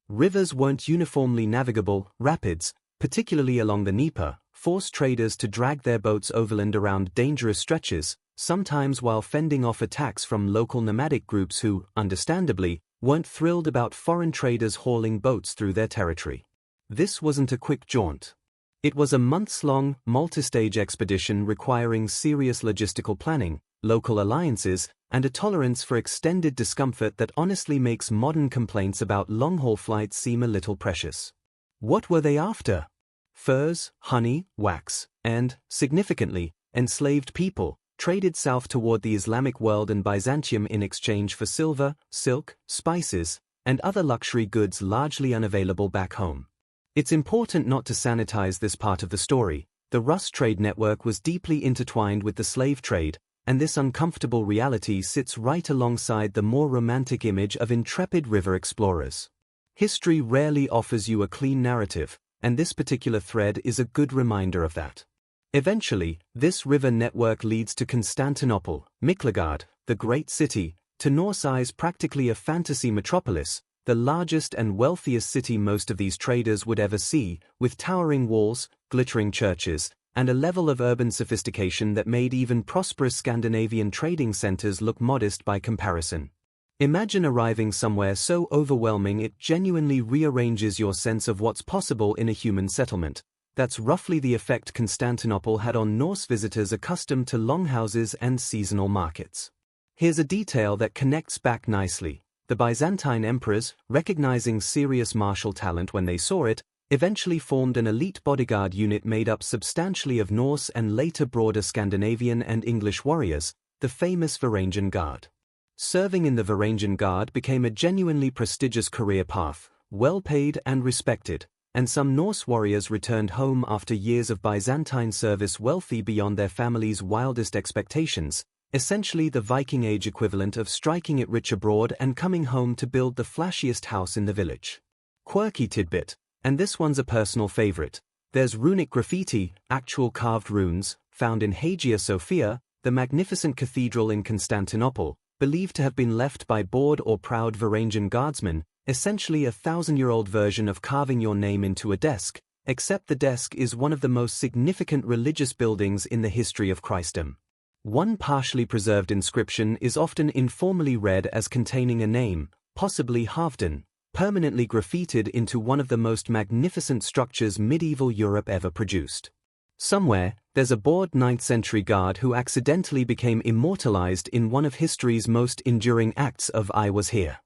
Rivers weren't uniformly navigable. Rapids, particularly along the Dnieper, forced traders to drag their boats overland around dangerous stretches, sometimes while fending off attacks from local nomadic groups who, understandably, weren't thrilled about foreign traders hauling boats through their territory. This wasn't a quick jaunt. It was a months-long, multi-stage expedition requiring serious logistical planning, local alliances, and a tolerance for extended discomfort that honestly makes modern complaints about long-haul flights seem a little precious. What were they after? Furs, honey, wax, and, significantly, enslaved people, traded south toward the Islamic world and Byzantium in exchange for silver, silk, spices, and other luxury goods largely unavailable back home. It's important not to sanitize this part of the story. The Russ trade network was deeply intertwined with the slave trade, and this uncomfortable reality sits right alongside the more romantic image of intrepid river explorers. History rarely offers you a clean narrative, and this particular thread is a good reminder of that. Eventually, this river network leads to Constantinople, Miklagard, the great city, to Norse eyes practically a fantasy metropolis, the largest and wealthiest city most of these traders would ever see, with towering walls, glittering churches, and a level of urban sophistication that made even prosperous Scandinavian trading centers look modest by comparison. Imagine arriving somewhere so overwhelming it genuinely rearranges your sense of what's possible in a human settlement. That's roughly the effect Constantinople had on Norse visitors accustomed to longhouses and seasonal markets. Here's a detail that connects back nicely. The Byzantine emperors, recognizing serious martial talent when they saw it, eventually formed an elite bodyguard unit made up substantially of Norse and later broader Scandinavian and English warriors, the famous Varangian Guard. Serving in the Varangian Guard became a genuinely prestigious career path, well paid and respected, and some Norse warriors returned home after years of Byzantine service wealthy beyond their families' wildest expectations, essentially the Viking Age equivalent of striking it rich abroad and coming home to build the flashiest house in the village. Quirky tidbit, and this one's a personal favorite. There's runic graffiti, actual carved runes, found in Hagia Sophia, the magnificent cathedral in Constantinople, believed to have been left by bored or proud Varangian guardsmen, essentially a 1,000-year-old version of carving your name into a desk, except the desk is one of the most significant religious buildings in the history of Christendom. One partially preserved inscription is often informally read as containing a name, possibly Halfdan, permanently graffitied into one of the most magnificent structures medieval Europe ever produced. Somewhere, there's a bored 9th century guard who accidentally became immortalized in one of history's most enduring acts of "I was here."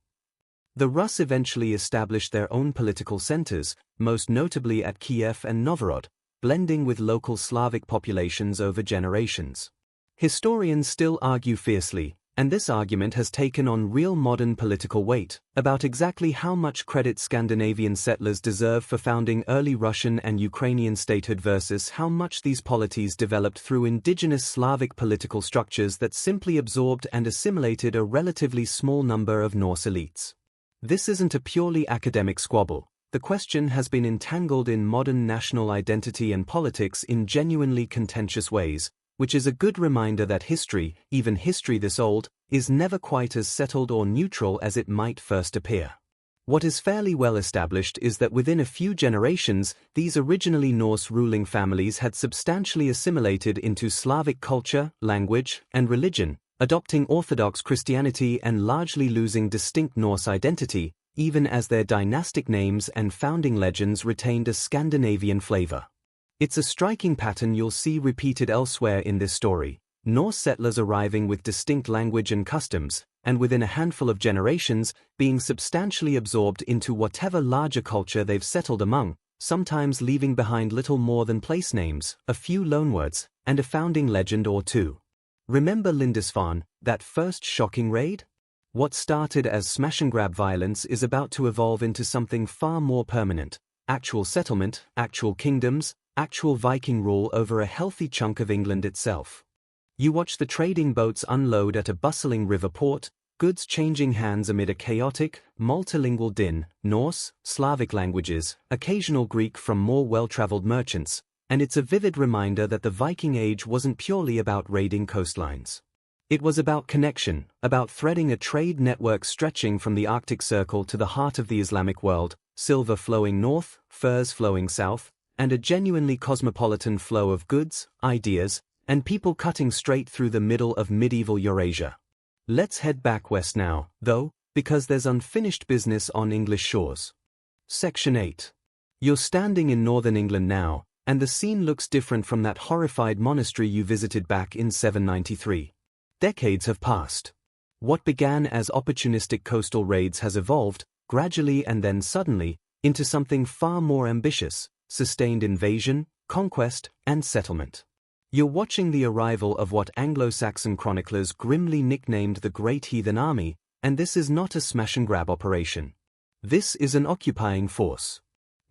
The Rus eventually established their own political centers, most notably at Kiev and Novgorod, blending with local Slavic populations over generations. Historians still argue fiercely, and this argument has taken on real modern political weight, about exactly how much credit Scandinavian settlers deserve for founding early Russian and Ukrainian statehood versus how much these polities developed through indigenous Slavic political structures that simply absorbed and assimilated a relatively small number of Norse elites. This isn't a purely academic squabble. The question has been entangled in modern national identity and politics in genuinely contentious ways, which is a good reminder that history, even history this old, is never quite as settled or neutral as it might first appear. What is fairly well established is that within a few generations, these originally Norse ruling families had substantially assimilated into Slavic culture, language, and religion, adopting Orthodox Christianity and largely losing distinct Norse identity, even as their dynastic names and founding legends retained a Scandinavian flavor. It's a striking pattern you'll see repeated elsewhere in this story, Norse settlers arriving with distinct language and customs, and within a handful of generations, being substantially absorbed into whatever larger culture they've settled among, sometimes leaving behind little more than place names, a few loanwords, and a founding legend or two. Remember Lindisfarne, that first shocking raid? What started as smash-and-grab violence is about to evolve into something far more permanent: actual settlement, actual kingdoms, actual Viking rule over a healthy chunk of England itself. You watch the trading boats unload at a bustling river port, goods changing hands amid a chaotic, multilingual din, Norse, Slavic languages, occasional Greek from more well-traveled merchants, and it's a vivid reminder that the Viking Age wasn't purely about raiding coastlines. It was about connection, about threading a trade network stretching from the Arctic Circle to the heart of the Islamic world, silver flowing north, furs flowing south, and a genuinely cosmopolitan flow of goods, ideas, and people cutting straight through the middle of medieval Eurasia. Let's head back west now, though, because there's unfinished business on English shores. Section 8. You're standing in northern England now, and the scene looks different from that horrified monastery you visited back in 793. Decades have passed. What began as opportunistic coastal raids has evolved, gradually and then suddenly, into something far more ambitious: sustained invasion, conquest, and settlement. You're watching the arrival of what Anglo-Saxon chroniclers grimly nicknamed the Great Heathen Army, and this is not a smash-and-grab operation. This is an occupying force.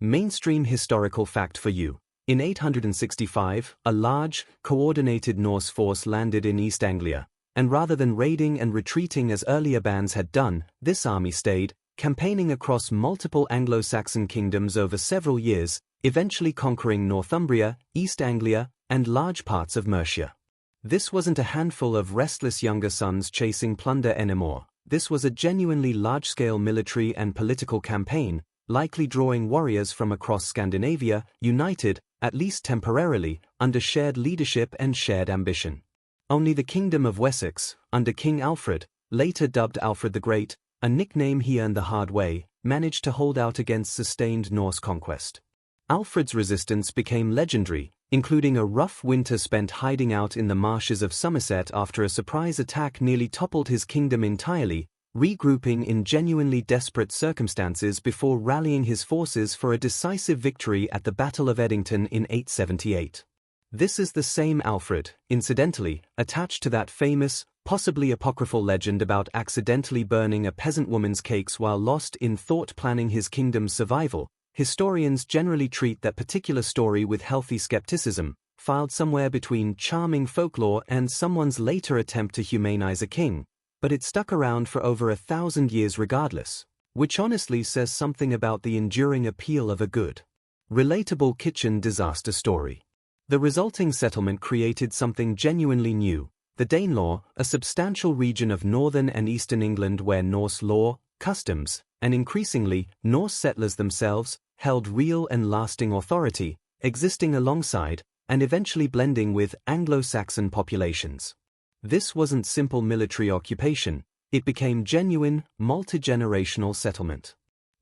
Mainstream historical fact for you. In 865, a large, coordinated Norse force landed in East Anglia, and rather than raiding and retreating as earlier bands had done, this army stayed, campaigning across multiple Anglo-Saxon kingdoms over several years, eventually conquering Northumbria, East Anglia, and large parts of Mercia. This wasn't a handful of restless younger sons chasing plunder anymore. This was a genuinely large-scale military and political campaign, likely drawing warriors from across Scandinavia, united, at least temporarily, under shared leadership and shared ambition. Only the Kingdom of Wessex, under King Alfred, later dubbed Alfred the Great, a nickname he earned the hard way, managed to hold out against sustained Norse conquest. Alfred's resistance became legendary, including a rough winter spent hiding out in the marshes of Somerset after a surprise attack nearly toppled his kingdom entirely, regrouping in genuinely desperate circumstances before rallying his forces for a decisive victory at the Battle of Edington in 878. This is the same Alfred, incidentally, attached to that famous, possibly apocryphal legend about accidentally burning a peasant woman's cakes while lost in thought planning his kingdom's survival. Historians generally treat that particular story with healthy skepticism, filed somewhere between charming folklore and someone's later attempt to humanize a king, but it stuck around for over 1,000 years regardless, which honestly says something about the enduring appeal of a good, relatable kitchen disaster story. The resulting settlement created something genuinely new: the Danelaw, a substantial region of northern and eastern England where Norse law, customs, and increasingly, Norse settlers themselves, held real and lasting authority, existing alongside, and eventually blending with, Anglo-Saxon populations. This wasn't simple military occupation, it became genuine, multi-generational settlement.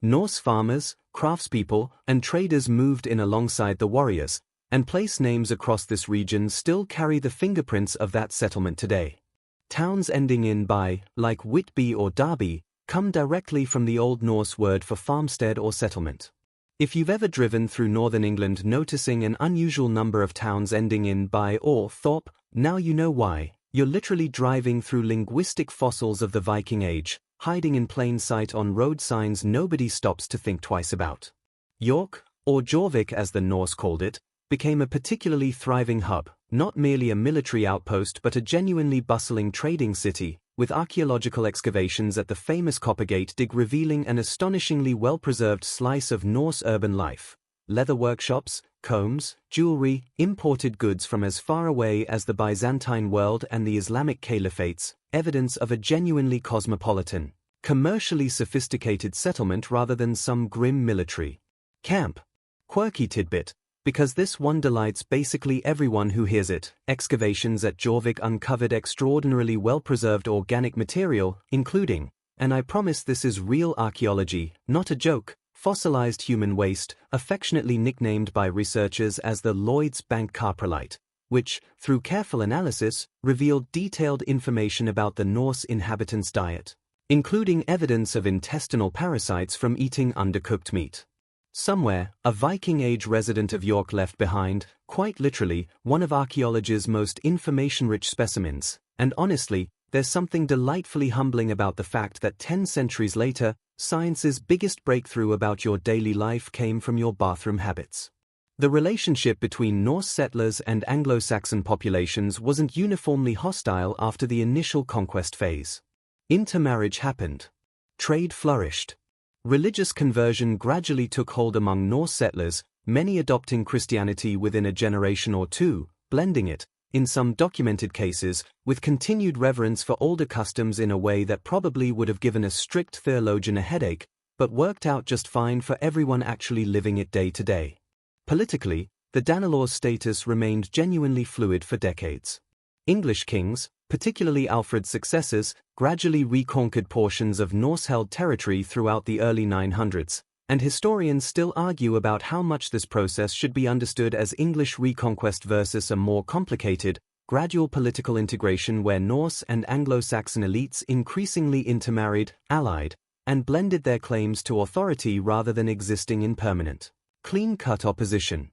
Norse farmers, craftspeople, and traders moved in alongside the warriors, and place names across this region still carry the fingerprints of that settlement today. Towns ending in by, like Whitby or Derby, come directly from the Old Norse word for farmstead or settlement. If you've ever driven through northern England noticing an unusual number of towns ending in by or thorp, now you know why. You're literally driving through linguistic fossils of the Viking Age, hiding in plain sight on road signs nobody stops to think twice about. York, or Jorvik as the Norse called it, became a particularly thriving hub, not merely a military outpost but a genuinely bustling trading city, with archaeological excavations at the famous Coppergate dig revealing an astonishingly well-preserved slice of Norse urban life. Leather workshops, combs, jewelry, imported goods from as far away as the Byzantine world and the Islamic caliphates, evidence of a genuinely cosmopolitan, commercially sophisticated settlement rather than some grim military camp. Quirky tidbit, because this one delights basically everyone who hears it, excavations at Jorvik uncovered extraordinarily well-preserved organic material, including, and I promise this is real archaeology, not a joke, fossilized human waste, affectionately nicknamed by researchers as the Lloyd's Bank coprolite, which, through careful analysis, revealed detailed information about the Norse inhabitants' diet, including evidence of intestinal parasites from eating undercooked meat. Somewhere, a Viking Age resident of York left behind, quite literally, one of archaeology's most information-rich specimens, and honestly, there's something delightfully humbling about the fact that 10 centuries later, science's biggest breakthrough about your daily life came from your bathroom habits. The relationship between Norse settlers and Anglo-Saxon populations wasn't uniformly hostile after the initial conquest phase. Intermarriage happened. Trade flourished. Religious conversion gradually took hold among Norse settlers, many adopting Christianity within a generation or two, blending it, in some documented cases, with continued reverence for older customs in a way that probably would have given a strict theologian a headache, but worked out just fine for everyone actually living it day to day. Politically, the Danelaw's status remained genuinely fluid for decades. English kings, particularly Alfred's successors, gradually reconquered portions of Norse-held territory throughout the early 900s, and historians still argue about how much this process should be understood as English reconquest versus a more complicated, gradual political integration where Norse and Anglo-Saxon elites increasingly intermarried, allied, and blended their claims to authority rather than existing in permanent, clean-cut opposition.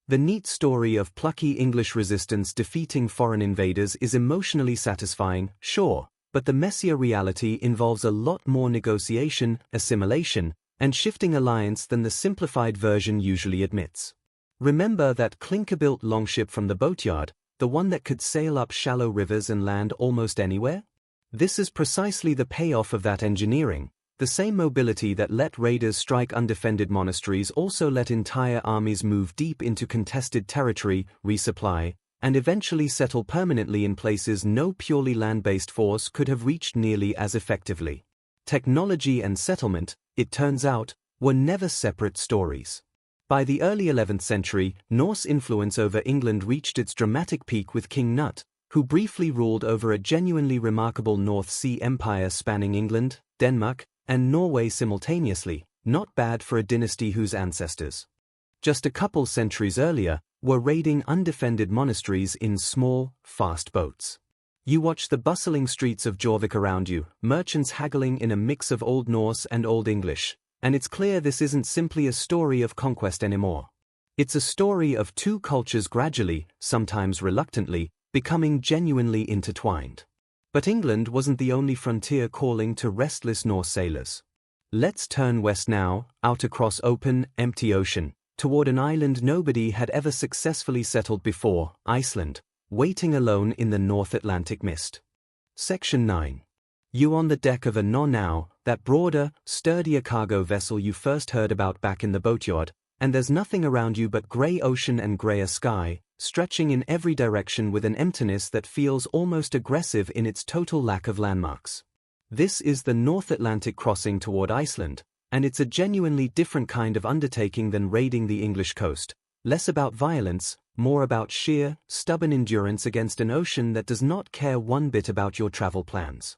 The neat story of plucky English resistance defeating foreign invaders is emotionally satisfying, sure, but the messier reality involves a lot more negotiation, assimilation, and shifting alliance than the simplified version usually admits. Remember that clinker-built longship from the boatyard, the one that could sail up shallow rivers and land almost anywhere? This is precisely the payoff of that engineering. The same mobility that let raiders strike undefended monasteries also let entire armies move deep into contested territory, resupply, and eventually settle permanently in places no purely land-based force could have reached nearly as effectively. Technology and settlement, it turns out, were never separate stories. By the early 11th century, Norse influence over England reached its dramatic peak with King Nut, who briefly ruled over a genuinely remarkable North Sea empire spanning England, Denmark, and Norway simultaneously, not bad for a dynasty whose ancestors, just a couple centuries earlier, were raiding undefended monasteries in small, fast boats. You watch the bustling streets of Jorvik around you, merchants haggling in a mix of Old Norse and Old English, and it's clear this isn't simply a story of conquest anymore. It's a story of two cultures gradually, sometimes reluctantly, becoming genuinely intertwined. But England wasn't the only frontier calling to restless Norse sailors. Let's turn west now, out across open, empty ocean, toward an island nobody had ever successfully settled before, Iceland, waiting alone in the North Atlantic mist. Section 9. You on the deck of a now, that broader, sturdier cargo vessel you first heard about back in the boatyard, and there's nothing around you but grey ocean and greyer sky, stretching in every direction with an emptiness that feels almost aggressive in its total lack of landmarks. This is the North Atlantic crossing toward Iceland, And it's a genuinely different kind of undertaking than raiding the English coast, less about violence, more about sheer, stubborn endurance against an ocean that does not care one bit about your travel plans.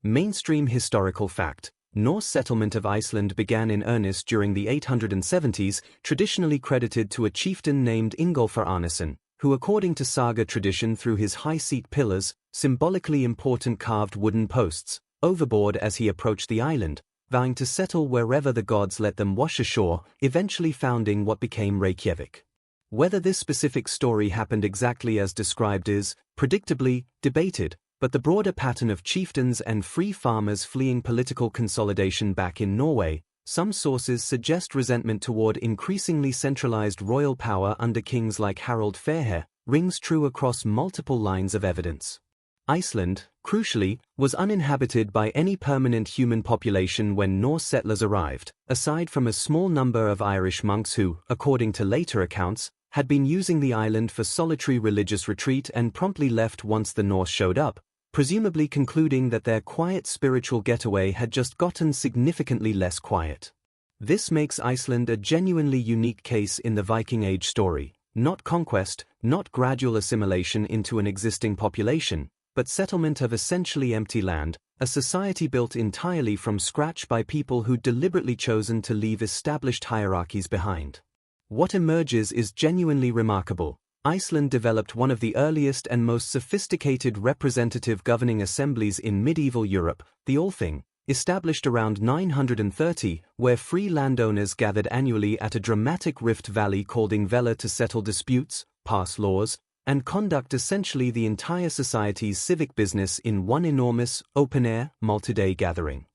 Mainstream historical fact: Norse settlement of Iceland began in earnest during the 870s, traditionally credited to a chieftain named Ingolfur Arnason, who according to saga tradition threw his high seat pillars, symbolically important carved wooden posts, overboard as he approached the island, vowing to settle wherever the gods let them wash ashore, eventually founding what became Reykjavik. Whether this specific story happened exactly as described is, predictably, debated, but the broader pattern of chieftains and free farmers fleeing political consolidation back in Norway, some sources suggest resentment toward increasingly centralized royal power under kings like Harald Fairhair, rings true across multiple lines of evidence. Iceland, crucially, was uninhabited by any permanent human population when Norse settlers arrived, aside from a small number of Irish monks who, according to later accounts, had been using the island for solitary religious retreat and promptly left once the Norse showed up, presumably concluding that their quiet spiritual getaway had just gotten significantly less quiet. This makes Iceland a genuinely unique case in the Viking Age story, not conquest, not gradual assimilation into an existing population, but settlement of essentially empty land, a society built entirely from scratch by people who'd deliberately chosen to leave established hierarchies behind. What emerges is genuinely remarkable. Iceland developed one of the earliest and most sophisticated representative governing assemblies in medieval Europe, the Althing, established around 930, where free landowners gathered annually at a dramatic rift valley called Ingvellir to settle disputes, pass laws, and conduct essentially the entire society's civic business in one enormous, open-air, multi-day gathering.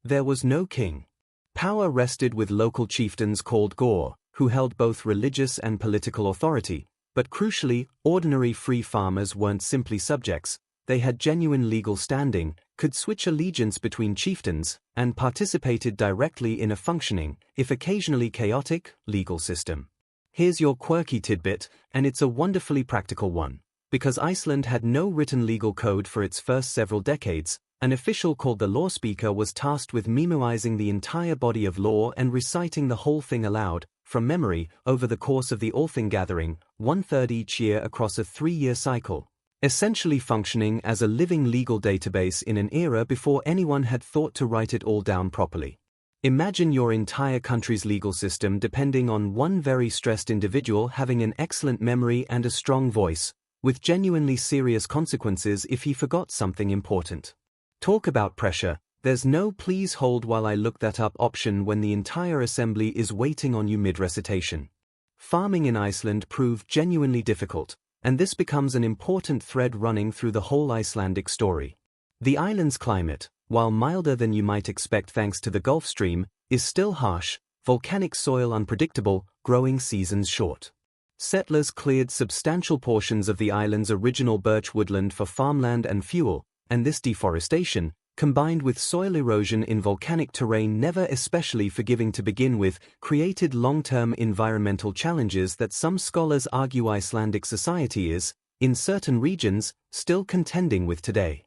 There was no king. Power rested with local chieftains called Gore, who held both religious and political authority, but crucially, ordinary free farmers weren't simply subjects, they had genuine legal standing, could switch allegiance between chieftains, and participated directly in a functioning, if occasionally chaotic, legal system. Here's your quirky tidbit, and it's a wonderfully practical one. Because Iceland had no written legal code for its first several decades, an official called the law speaker was tasked with memoizing the entire body of law and reciting the whole thing aloud, from memory, over the course of the Althing gathering, 1/3 each year across a 3-year cycle, essentially functioning as a living legal database in an era before anyone had thought to write it all down properly. Imagine your entire country's legal system depending on one very stressed individual having an excellent memory and a strong voice, with genuinely serious consequences if he forgot something important. Talk about pressure, there's no "please hold while I look that up" option when the entire assembly is waiting on you mid-recitation. Farming in Iceland proved genuinely difficult, and this becomes an important thread running through the whole Icelandic story. The island's climate, while milder than you might expect thanks to the Gulf Stream, is still harsh, volcanic soil unpredictable, growing seasons short. Settlers cleared substantial portions of the island's original birch woodland for farmland and fuel, and this deforestation, combined with soil erosion in volcanic terrain never especially forgiving to begin with, created long-term environmental challenges that some scholars argue Icelandic society is, in certain regions, still contending with today.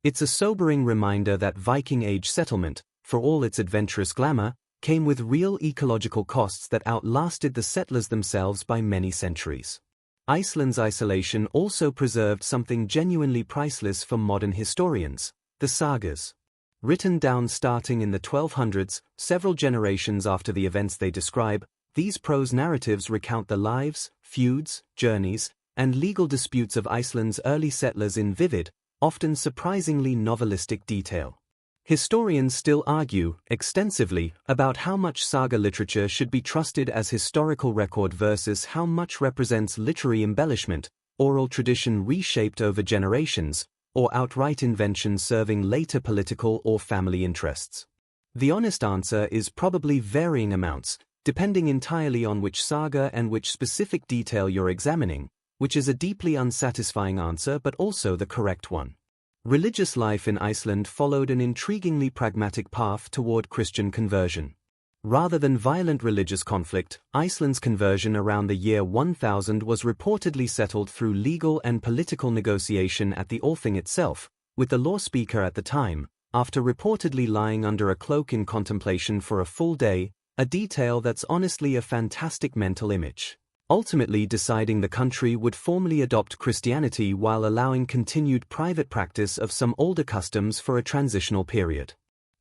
It's a sobering reminder that Viking Age settlement, for all its adventurous glamour, came with real ecological costs that outlasted the settlers themselves by many centuries. Iceland's isolation also preserved something genuinely priceless for modern historians: the sagas. Written down starting in the 1200s, several generations after the events they describe, these prose narratives recount the lives, feuds, journeys, and legal disputes of Iceland's early settlers in vivid, often surprisingly novelistic detail. Historians still argue, extensively, about how much saga literature should be trusted as historical record versus how much represents literary embellishment, oral tradition reshaped over generations, or outright invention serving later political or family interests. The honest answer is probably varying amounts, depending entirely on which saga and which specific detail you're examining, which is a deeply unsatisfying answer but also the correct one. Religious life in Iceland followed an intriguingly pragmatic path toward Christian conversion. Rather than violent religious conflict, Iceland's conversion around the year 1000 was reportedly settled through legal and political negotiation at the Althing itself, with the law speaker at the time, after reportedly lying under a cloak in contemplation for a full day, a detail that's honestly a fantastic mental image. Ultimately deciding the country would formally adopt Christianity while allowing continued private practice of some older customs for a transitional period.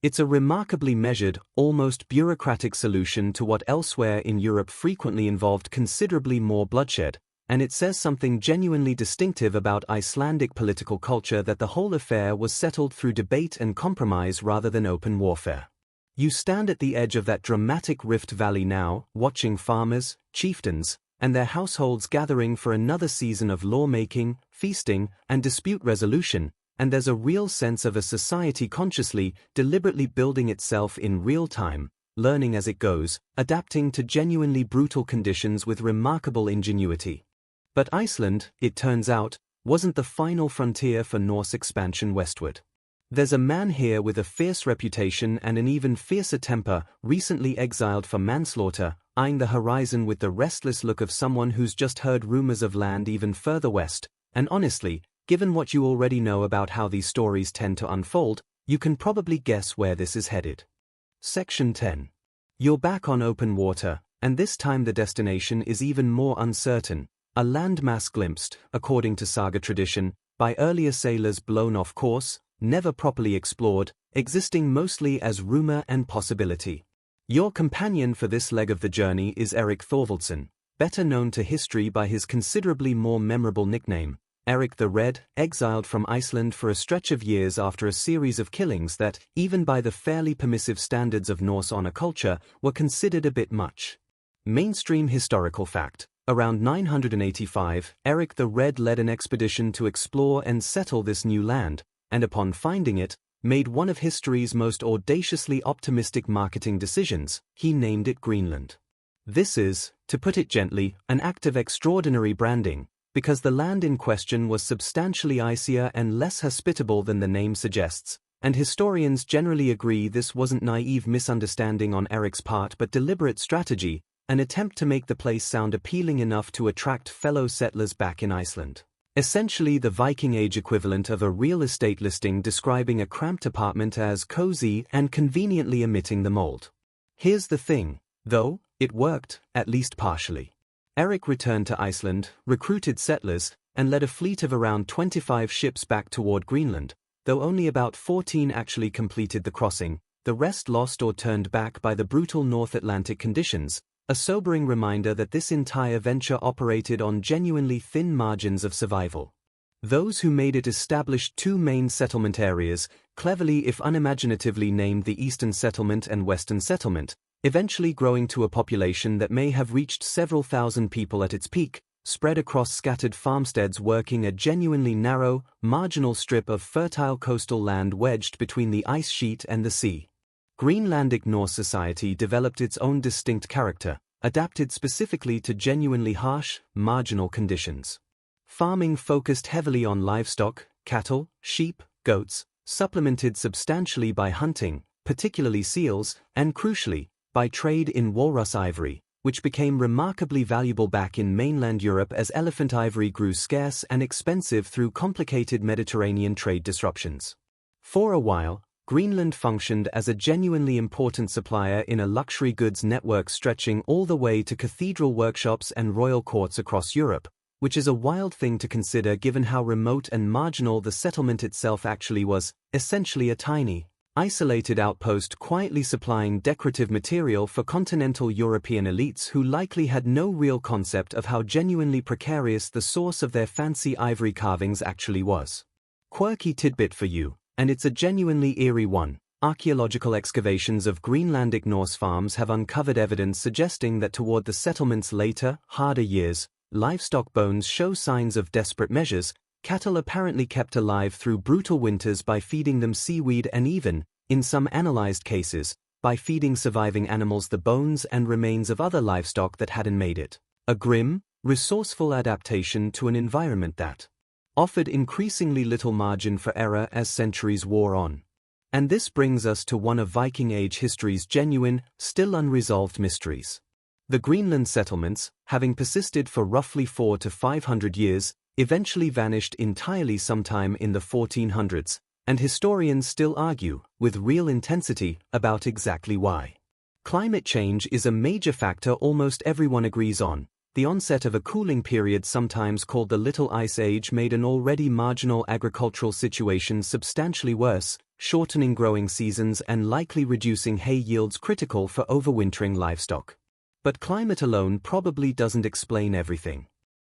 It's a remarkably measured, almost bureaucratic solution to what elsewhere in Europe frequently involved considerably more bloodshed, and it says something genuinely distinctive about Icelandic political culture that the whole affair was settled through debate and compromise rather than open warfare. You stand at the edge of that dramatic Rift Valley now, watching farmers, chieftains, and their households gathering for another season of lawmaking, feasting, and dispute resolution, and there's a real sense of a society consciously, deliberately building itself in real time, learning as it goes, adapting to genuinely brutal conditions with remarkable ingenuity. But Iceland, it turns out, wasn't the final frontier for Norse expansion westward. There's a man here with a fierce reputation and an even fiercer temper, recently exiled for manslaughter, eyeing the horizon with the restless look of someone who's just heard rumors of land even further west, and honestly, given what you already know about how these stories tend to unfold, you can probably guess where this is headed. Section 10. You're back on open water, and this time the destination is even more uncertain, a landmass glimpsed, according to saga tradition, by earlier sailors blown off course, never properly explored, existing mostly as rumor and possibility. Your companion for this leg of the journey is Erik Thorvaldsson, better known to history by his considerably more memorable nickname, Erik the Red, exiled from Iceland for a stretch of years after a series of killings that, even by the fairly permissive standards of Norse honor culture, were considered a bit much. Mainstream historical fact. Around 985, Erik the Red led an expedition to explore and settle this new land, and upon finding it, made one of history's most audaciously optimistic marketing decisions. He named it Greenland. This is, to put it gently, an act of extraordinary branding, because the land in question was substantially icier and less hospitable than the name suggests, and historians generally agree this wasn't naive misunderstanding on Erik's part but deliberate strategy, an attempt to make the place sound appealing enough to attract fellow settlers back in Iceland. Essentially the Viking Age equivalent of a real estate listing describing a cramped apartment as cozy and conveniently omitting the mold. Here's the thing, though, it worked, at least partially. Erik returned to Iceland, recruited settlers, and led a fleet of around 25 ships back toward Greenland, though only about 14 actually completed the crossing, the rest lost or turned back by the brutal North Atlantic conditions, a sobering reminder that this entire venture operated on genuinely thin margins of survival. Those who made it established two main settlement areas, cleverly if unimaginatively named the Eastern Settlement and Western Settlement, eventually growing to a population that may have reached several thousand people at its peak, spread across scattered farmsteads working a genuinely narrow, marginal strip of fertile coastal land wedged between the ice sheet and the sea. Greenlandic Norse society developed its own distinct character, adapted specifically to genuinely harsh, marginal conditions. Farming focused heavily on livestock, cattle, sheep, goats, supplemented substantially by hunting, particularly seals, and crucially, by trade in walrus ivory, which became remarkably valuable back in mainland Europe as elephant ivory grew scarce and expensive through complicated Mediterranean trade disruptions. For a while, Greenland functioned as a genuinely important supplier in a luxury goods network stretching all the way to cathedral workshops and royal courts across Europe, which is a wild thing to consider given how remote and marginal the settlement itself actually was, essentially a tiny, isolated outpost quietly supplying decorative material for continental European elites who likely had no real concept of how genuinely precarious the source of their fancy ivory carvings actually was. Quirky tidbit for you, and it's a genuinely eerie one. Archaeological excavations of Greenlandic Norse farms have uncovered evidence suggesting that toward the settlement's later, harder years, livestock bones show signs of desperate measures, cattle apparently kept alive through brutal winters by feeding them seaweed and even, in some analyzed cases, by feeding surviving animals the bones and remains of other livestock that hadn't made it. A grim, resourceful adaptation to an environment that offered increasingly little margin for error as centuries wore on. And this brings us to one of Viking Age history's genuine, still unresolved mysteries. The Greenland settlements, having persisted for roughly 400 to 500 years, eventually vanished entirely sometime in the 1400s, and historians still argue, with real intensity, about exactly why. Climate change is a major factor almost everyone agrees on. The onset of a cooling period, sometimes called the Little Ice Age, made an already marginal agricultural situation substantially worse, shortening growing seasons and likely reducing hay yields critical for overwintering livestock. But climate alone probably doesn't explain everything.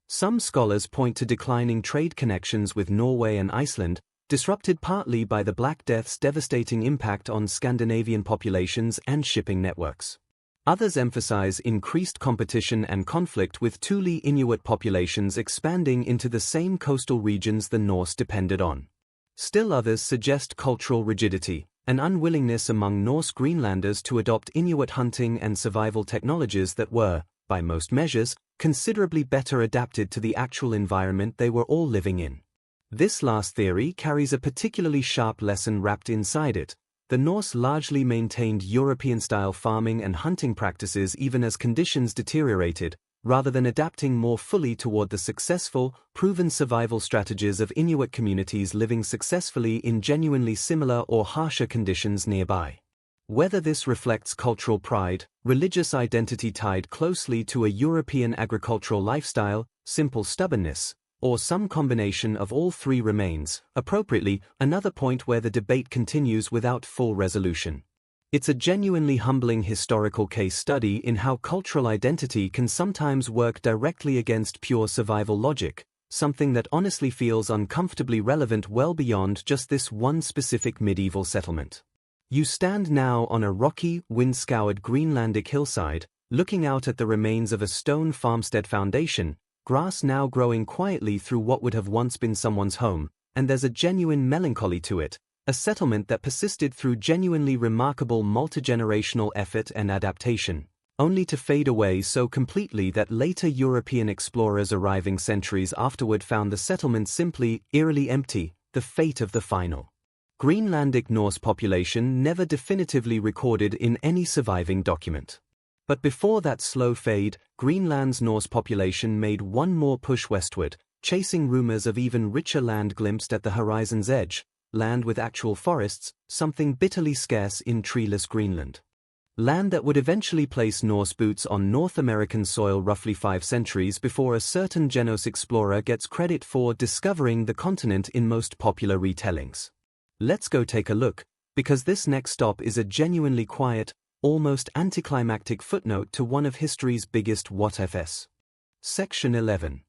Some scholars point to declining trade connections with Norway and Iceland, disrupted partly by the Black Death's devastating impact on Scandinavian populations and shipping networks. Others emphasize increased competition and conflict with Thule Inuit populations expanding into the same coastal regions the Norse depended on. Still others suggest cultural rigidity, an unwillingness among Norse Greenlanders to adopt Inuit hunting and survival technologies that were, by most measures, considerably better adapted to the actual environment they were all living in. This last theory carries a particularly sharp lesson wrapped inside it. The Norse largely maintained European-style farming and hunting practices even as conditions deteriorated, rather than adapting more fully toward the successful, proven survival strategies of Inuit communities living successfully in genuinely similar or harsher conditions nearby. Whether this reflects cultural pride, religious identity tied closely to a European agricultural lifestyle, simple stubbornness, or some combination of all three remains, appropriately, another point where the debate continues without full resolution. It's a genuinely humbling historical case study in how cultural identity can sometimes work directly against pure survival logic, something that honestly feels uncomfortably relevant well beyond just this one specific medieval settlement. You stand now on a rocky, wind-scoured Greenlandic hillside, looking out at the remains of a stone farmstead foundation, grass now growing quietly through what would have once been someone's home, and there's a genuine melancholy to it, a settlement that persisted through genuinely remarkable multi-generational effort and adaptation, only to fade away so completely that later European explorers arriving centuries afterward found the settlement simply, eerily empty, the fate of the final Greenlandic Norse population never definitively recorded in any surviving document. But before that slow fade, Greenland's Norse population made one more push westward, chasing rumors of even richer land glimpsed at the horizon's edge, land with actual forests, something bitterly scarce in treeless Greenland. Land that would eventually place Norse boots on North American soil roughly 5 centuries before a certain Genos explorer gets credit for discovering the continent in most popular retellings. Let's go take a look, because this next stop is a genuinely quiet, almost anticlimactic footnote to one of history's biggest what-ifs. Section 11.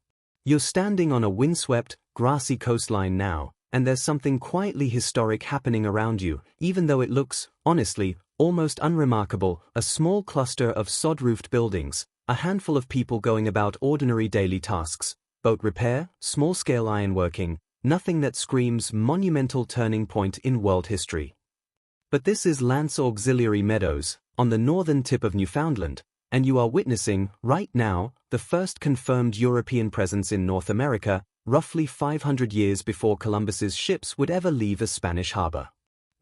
You're standing on a windswept, grassy coastline now, and there's something quietly historic happening around you, even though it looks, honestly, almost unremarkable, a small cluster of sod-roofed buildings, a handful of people going about ordinary daily tasks, boat repair, small-scale ironworking, nothing that screams monumental turning point in world history. But this is Lance Auxiliary Meadows, on the northern tip of Newfoundland, and you are witnessing, right now, the first confirmed European presence in North America, roughly 500 years before Columbus's ships would ever leave a Spanish harbor.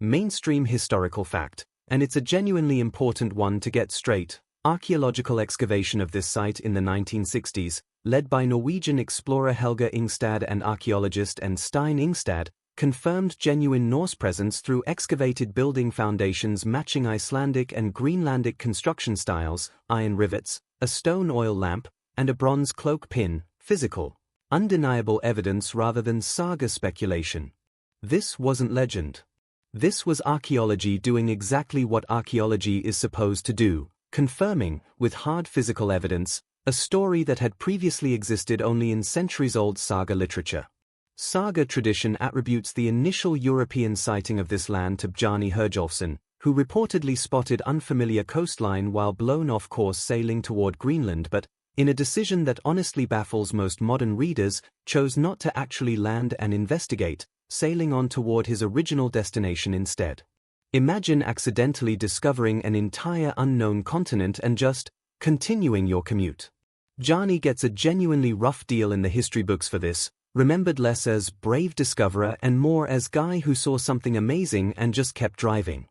Mainstream historical fact, and it's a genuinely important one to get straight. Archaeological excavation of this site in the 1960s, led by Norwegian explorer Helge Ingstad and archaeologist and Stein Ingstad, confirmed genuine Norse presence through excavated building foundations matching Icelandic and Greenlandic construction styles, iron rivets, a stone oil lamp, and a bronze cloak pin, physical, undeniable evidence rather than saga speculation. This wasn't legend. This was archaeology doing exactly what archaeology is supposed to do, confirming, with hard physical evidence, a story that had previously existed only in centuries-old saga literature. Saga tradition attributes the initial European sighting of this land to Bjarni Herjolfsson, who reportedly spotted unfamiliar coastline while blown off course sailing toward Greenland but, in a decision that honestly baffles most modern readers, chose not to actually land and investigate, sailing on toward his original destination instead. Imagine accidentally discovering an entire unknown continent and just continuing your commute. Bjarni gets a genuinely rough deal in the history books for this, remembered less as brave discoverer and more as guy who saw something amazing and just kept driving.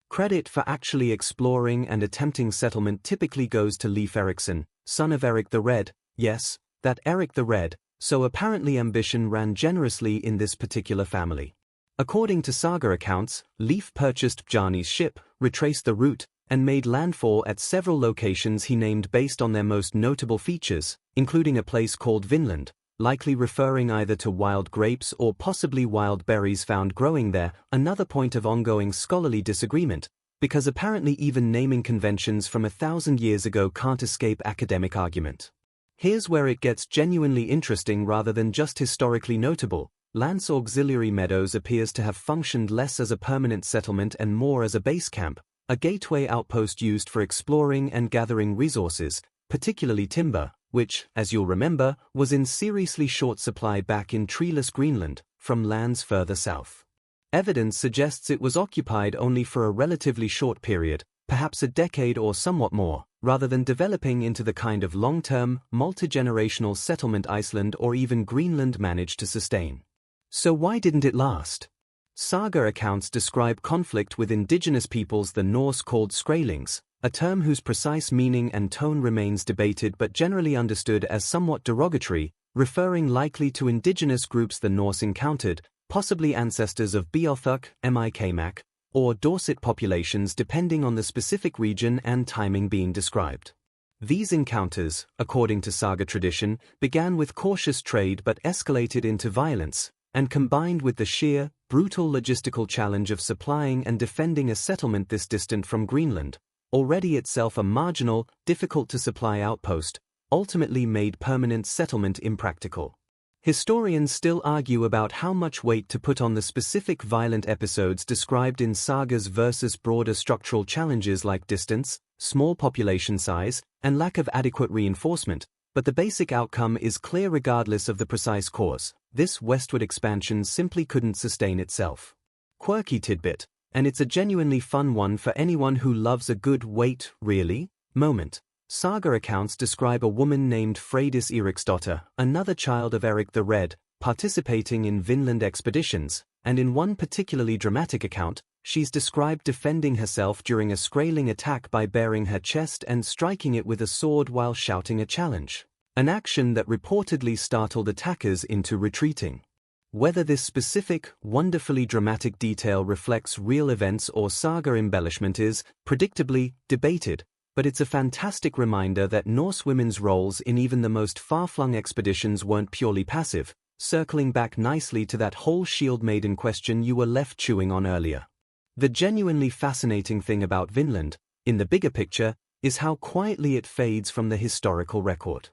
Credit for actually exploring and attempting settlement typically goes to Leif Erikson, son of Eric the Red, yes, that Eric the Red, so apparently ambition ran generously in this particular family. According to saga accounts, Leif purchased Bjarni's ship, retraced the route, and made landfall at several locations he named based on their most notable features, including a place called Vinland, likely referring either to wild grapes or possibly wild berries found growing there, another point of ongoing scholarly disagreement, because apparently even naming conventions from 1,000 years ago can't escape academic argument. Here's where it gets genuinely interesting rather than just historically notable. Lance Auxiliary Meadows appears to have functioned less as a permanent settlement and more as a base camp, a gateway outpost used for exploring and gathering resources, particularly timber, which, as you'll remember, was in seriously short supply back in treeless Greenland, from lands further south. Evidence suggests it was occupied only for a relatively short period, perhaps a decade or somewhat more, rather than developing into the kind of long-term, multi-generational settlement Iceland or even Greenland managed to sustain. So why didn't it last? Saga accounts describe conflict with indigenous peoples the Norse called skraelings, a term whose precise meaning and tone remains debated but generally understood as somewhat derogatory, referring likely to indigenous groups the Norse encountered, possibly ancestors of Bealthuk, Mikmak, or Dorset populations depending on the specific region and timing being described. These encounters, according to saga tradition, began with cautious trade but escalated into violence, and combined with the sheer, brutal logistical challenge of supplying and defending a settlement this distant from Greenland, already itself a marginal, difficult-to-supply outpost, ultimately made permanent settlement impractical. Historians still argue about how much weight to put on the specific violent episodes described in sagas versus broader structural challenges like distance, small population size, and lack of adequate reinforcement, but the basic outcome is clear regardless of the precise cause. This westward expansion simply couldn't sustain itself. Quirky tidbit, and it's a genuinely fun one for anyone who loves a good "wait, really?" moment. Saga accounts describe a woman named Freydis Eriksdotter, another child of Eric the Red, participating in Vinland expeditions, and in one particularly dramatic account, she's described defending herself during a skraeling attack by baring her chest and striking it with a sword while shouting a challenge. An action that reportedly startled attackers into retreating. Whether this specific, wonderfully dramatic detail reflects real events or saga embellishment is, predictably, debated, but it's a fantastic reminder that Norse women's roles in even the most far-flung expeditions weren't purely passive, circling back nicely to that whole shield maiden question you were left chewing on earlier. The genuinely fascinating thing about Vinland, in the bigger picture, is how quietly it fades from the historical record.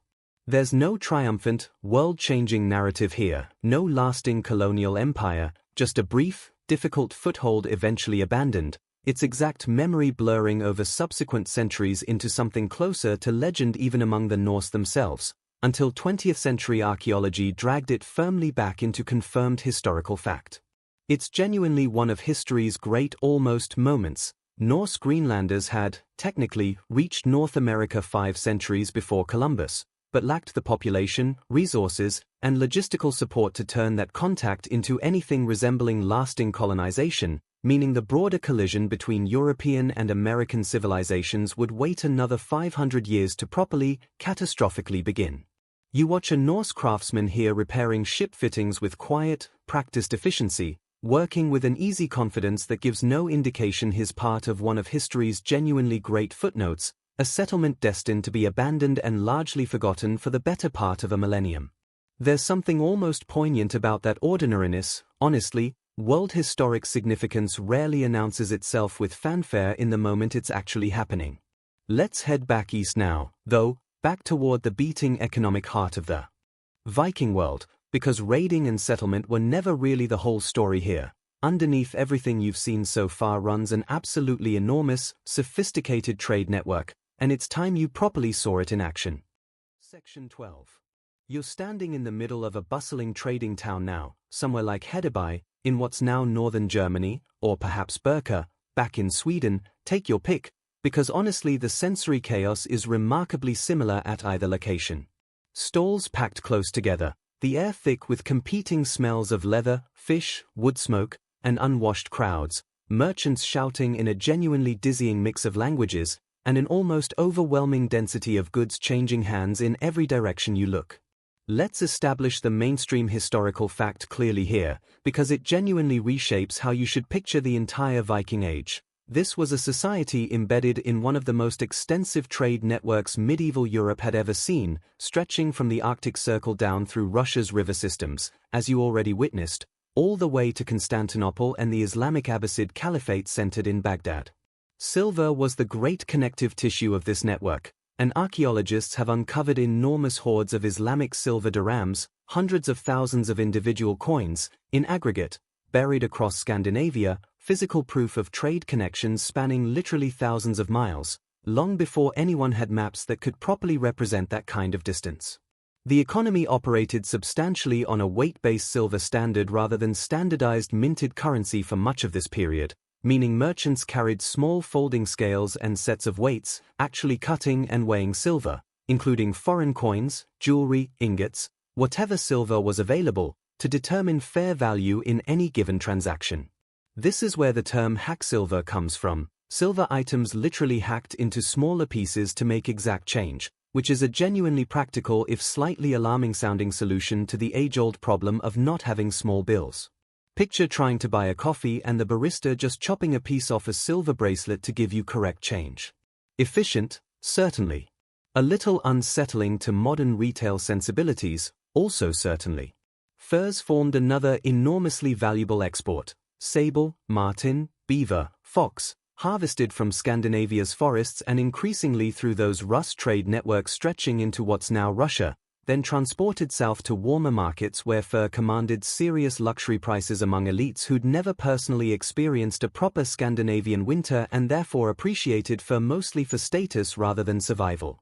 There's no triumphant, world-changing narrative here, no lasting colonial empire, just a brief, difficult foothold eventually abandoned, its exact memory blurring over subsequent centuries into something closer to legend even among the Norse themselves, until 20th century archaeology dragged it firmly back into confirmed historical fact. It's genuinely one of history's great almost moments. Norse Greenlanders had, technically, reached North America 5 centuries before Columbus, but lacked the population, resources, and logistical support to turn that contact into anything resembling lasting colonization, meaning the broader collision between European and American civilizations would wait another 500 years to properly, catastrophically begin. You watch a Norse craftsman here repairing ship fittings with quiet, practiced efficiency, working with an easy confidence that gives no indication he's part of one of history's genuinely great footnotes, a settlement destined to be abandoned and largely forgotten for the better part of a millennium. There's something almost poignant about that ordinariness. Honestly, world historic significance rarely announces itself with fanfare in the moment it's actually happening. Let's head back east now, though, back toward the beating economic heart of the Viking world, because raiding and settlement were never really the whole story here. Underneath everything you've seen so far runs an absolutely enormous, sophisticated trade network, and it's time you properly saw it in action. Section 12. You're standing in the middle of a bustling trading town now, somewhere like Hedeby, in what's now northern Germany, or perhaps Berserker, back in Sweden, take your pick, because honestly the sensory chaos is remarkably similar at either location. Stalls packed close together, the air thick with competing smells of leather, fish, wood smoke, and unwashed crowds, merchants shouting in a genuinely dizzying mix of languages, and an almost overwhelming density of goods changing hands in every direction you look. Let's establish the mainstream historical fact clearly here, because it genuinely reshapes how you should picture the entire Viking Age. This was a society embedded in one of the most extensive trade networks medieval Europe had ever seen, stretching from the Arctic Circle down through Russia's river systems, as you already witnessed, all the way to Constantinople and the Islamic Abbasid Caliphate centered in Baghdad. Silver was the great connective tissue of this network, and archaeologists have uncovered enormous hoards of Islamic silver dirhams, hundreds of thousands of individual coins, in aggregate, buried across Scandinavia, physical proof of trade connections spanning literally thousands of miles, long before anyone had maps that could properly represent that kind of distance. The economy operated substantially on a weight-based silver standard rather than standardized minted currency for much of this period, meaning merchants carried small folding scales and sets of weights, actually cutting and weighing silver, including foreign coins, jewelry, ingots, whatever silver was available, to determine fair value in any given transaction. This is where the term hack silver comes from, silver items literally hacked into smaller pieces to make exact change, which is a genuinely practical if slightly alarming-sounding solution to the age-old problem of not having small bills. Picture trying to buy a coffee and the barista just chopping a piece off a silver bracelet to give you correct change. Efficient, certainly. A little unsettling to modern retail sensibilities, also certainly. Furs formed another enormously valuable export. Sable, marten, beaver, fox, harvested from Scandinavia's forests and increasingly through those Rus trade networks stretching into what's now Russia, then transported south to warmer markets where fur commanded serious luxury prices among elites who'd never personally experienced a proper Scandinavian winter and therefore appreciated fur mostly for status rather than survival.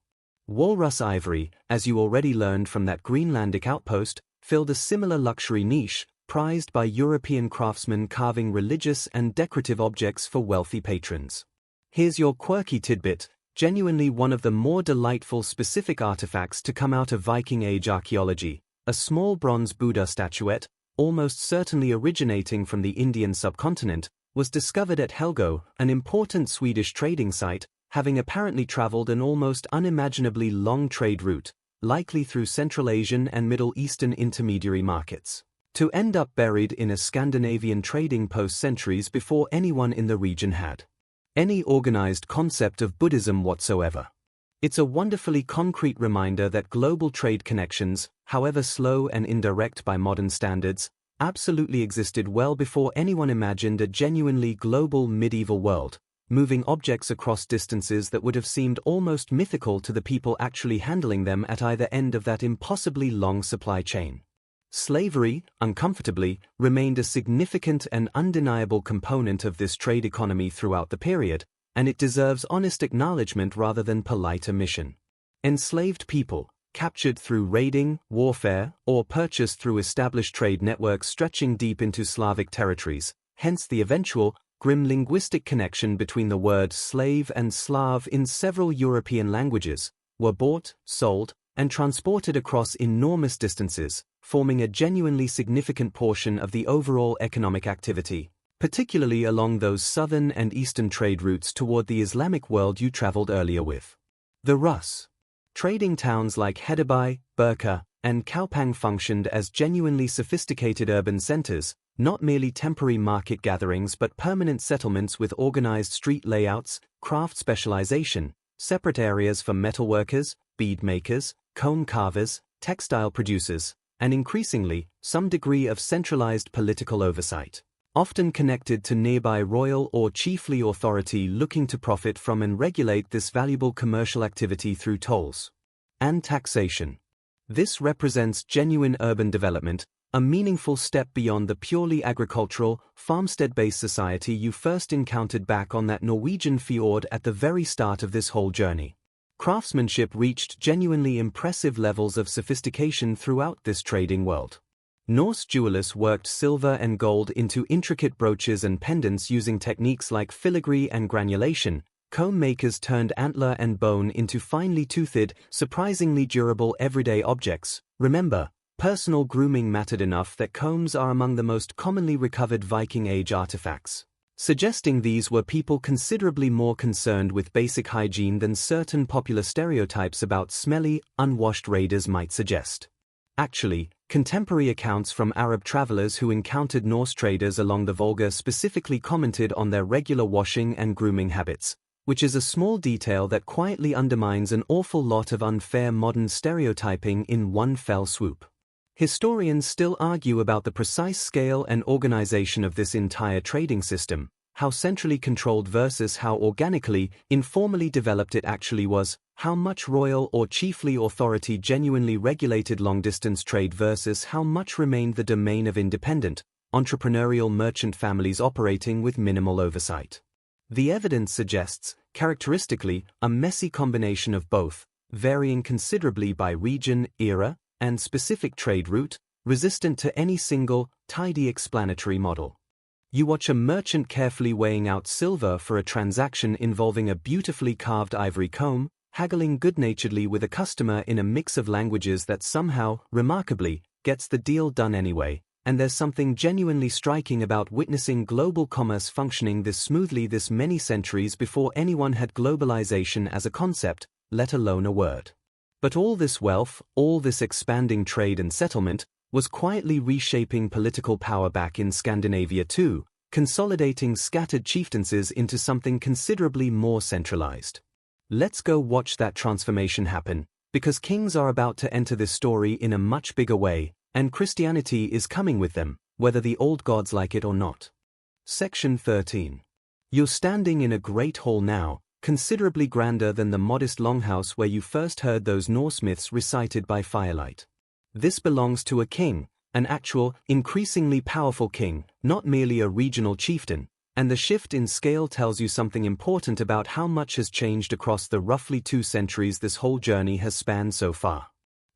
Walrus ivory, as you already learned from that Greenlandic outpost, filled a similar luxury niche, prized by European craftsmen carving religious and decorative objects for wealthy patrons. Here's your quirky tidbit, genuinely one of the more delightful specific artifacts to come out of Viking Age archaeology, a small bronze Buddha statuette, almost certainly originating from the Indian subcontinent, was discovered at Helgö, an important Swedish trading site, having apparently traveled an almost unimaginably long trade route, likely through Central Asian and Middle Eastern intermediary markets, to end up buried in a Scandinavian trading post centuries before anyone in the region had any organized concept of Buddhism whatsoever. It's a wonderfully concrete reminder that global trade connections, however slow and indirect by modern standards, absolutely existed well before anyone imagined a genuinely global medieval world, moving objects across distances that would have seemed almost mythical to the people actually handling them at either end of that impossibly long supply chain. Slavery, uncomfortably, remained a significant and undeniable component of this trade economy throughout the period, and it deserves honest acknowledgement rather than polite omission. Enslaved people, captured through raiding, warfare, or purchased through established trade networks stretching deep into Slavic territories, hence the eventual, grim linguistic connection between the word slave and Slav in several European languages, were bought, sold, and transported across enormous distances, forming a genuinely significant portion of the overall economic activity, particularly along those southern and eastern trade routes toward the Islamic world you traveled earlier with. The Rus. Trading towns like Hedeby, Berserker, and Kaupang functioned as genuinely sophisticated urban centers, not merely temporary market gatherings but permanent settlements with organized street layouts, craft specialization, separate areas for metalworkers, bead makers, cone carvers, textile producers, and increasingly, some degree of centralized political oversight, often connected to nearby royal or chiefly authority looking to profit from and regulate this valuable commercial activity through tolls and taxation. This represents genuine urban development, a meaningful step beyond the purely agricultural, farmstead-based society you first encountered back on that Norwegian fjord at the very start of this whole journey. Craftsmanship reached genuinely impressive levels of sophistication throughout this trading world. Norse jewelers worked silver and gold into intricate brooches and pendants using techniques like filigree and granulation. Comb makers turned antler and bone into finely toothed, surprisingly durable everyday objects. Remember, personal grooming mattered enough that combs are among the most commonly recovered Viking Age artifacts, suggesting these were people considerably more concerned with basic hygiene than certain popular stereotypes about smelly, unwashed raiders might suggest. Actually, contemporary accounts from Arab travelers who encountered Norse traders along the Volga specifically commented on their regular washing and grooming habits, which is a small detail that quietly undermines an awful lot of unfair modern stereotyping in one fell swoop. Historians still argue about the precise scale and organization of this entire trading system, how centrally controlled versus how organically, informally developed it actually was, how much royal or chiefly authority genuinely regulated long-distance trade versus how much remained the domain of independent, entrepreneurial merchant families operating with minimal oversight. The evidence suggests, characteristically, a messy combination of both, varying considerably by region, era, and specific trade route, resistant to any single, tidy explanatory model. You watch a merchant carefully weighing out silver for a transaction involving a beautifully carved ivory comb, haggling good-naturedly with a customer in a mix of languages that somehow, remarkably, gets the deal done anyway, and there's something genuinely striking about witnessing global commerce functioning this smoothly this many centuries before anyone had globalization as a concept, let alone a word. But all this wealth, all this expanding trade and settlement, was quietly reshaping political power back in Scandinavia too, consolidating scattered chieftaincies into something considerably more centralized. Let's go watch that transformation happen, because kings are about to enter this story in a much bigger way, and Christianity is coming with them, whether the old gods like it or not. Section 13. You're standing in a great hall now, considerably grander than the modest longhouse where you first heard those Norse myths recited by firelight. This belongs to a king, an actual, increasingly powerful king, not merely a regional chieftain, and the shift in scale tells you something important about how much has changed across the roughly 2 centuries this whole journey has spanned so far.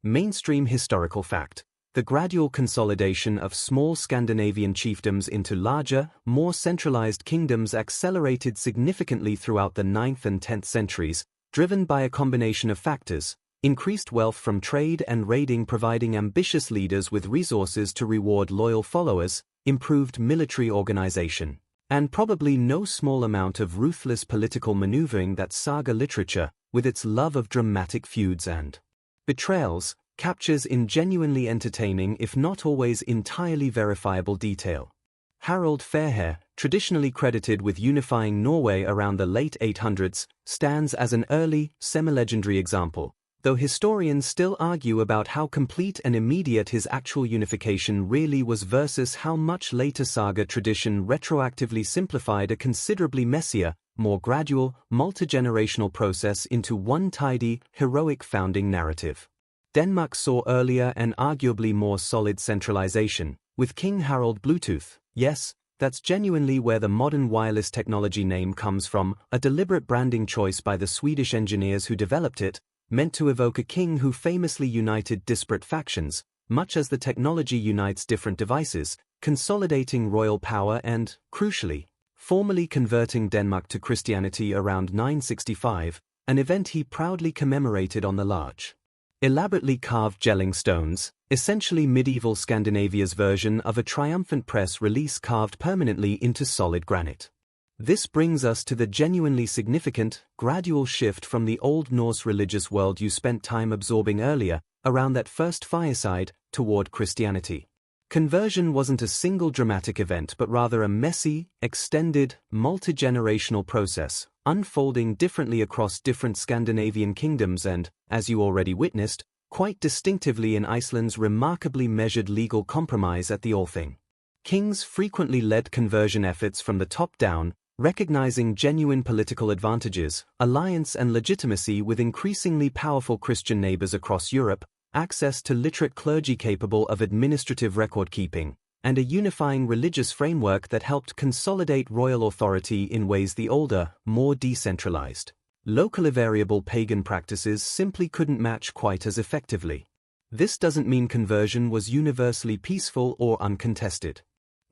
Mainstream historical fact: the gradual consolidation of small Scandinavian chiefdoms into larger, more centralized kingdoms accelerated significantly throughout the 9th and 10th centuries, driven by a combination of factors: increased wealth from trade and raiding providing ambitious leaders with resources to reward loyal followers, improved military organization, and probably no small amount of ruthless political maneuvering that saga literature, with its love of dramatic feuds and betrayals, captures in genuinely entertaining if not always entirely verifiable detail. Harald Fairhair, traditionally credited with unifying Norway around the late 800s, stands as an early, semi-legendary example, though historians still argue about how complete and immediate his actual unification really was versus how much later saga tradition retroactively simplified a considerably messier, more gradual, multi-generational process into one tidy, heroic founding narrative. Denmark saw earlier and arguably more solid centralization, with King Harald Bluetooth. Yes, that's genuinely where the modern wireless technology name comes from, a deliberate branding choice by the Swedish engineers who developed it, meant to evoke a king who famously united disparate factions, much as the technology unites different devices, consolidating royal power and, crucially, formally converting Denmark to Christianity around 965, an event he proudly commemorated on the large, elaborately carved gelling stones, essentially medieval Scandinavia's version of a triumphant press release carved permanently into solid granite. This brings us to the genuinely significant, gradual shift from the Old Norse religious world you spent time absorbing earlier, around that first fireside, toward Christianity. Conversion wasn't a single dramatic event but rather a messy, extended, multi-generational process, unfolding differently across different Scandinavian kingdoms and, as you already witnessed, quite distinctively in Iceland's remarkably measured legal compromise at the Althing. Kings frequently led conversion efforts from the top down, recognizing genuine political advantages, alliance and legitimacy with increasingly powerful Christian neighbors across Europe, access to literate clergy capable of administrative record-keeping, and a unifying religious framework that helped consolidate royal authority in ways the older, more decentralized, locally variable pagan practices simply couldn't match quite as effectively. This doesn't mean conversion was universally peaceful or uncontested.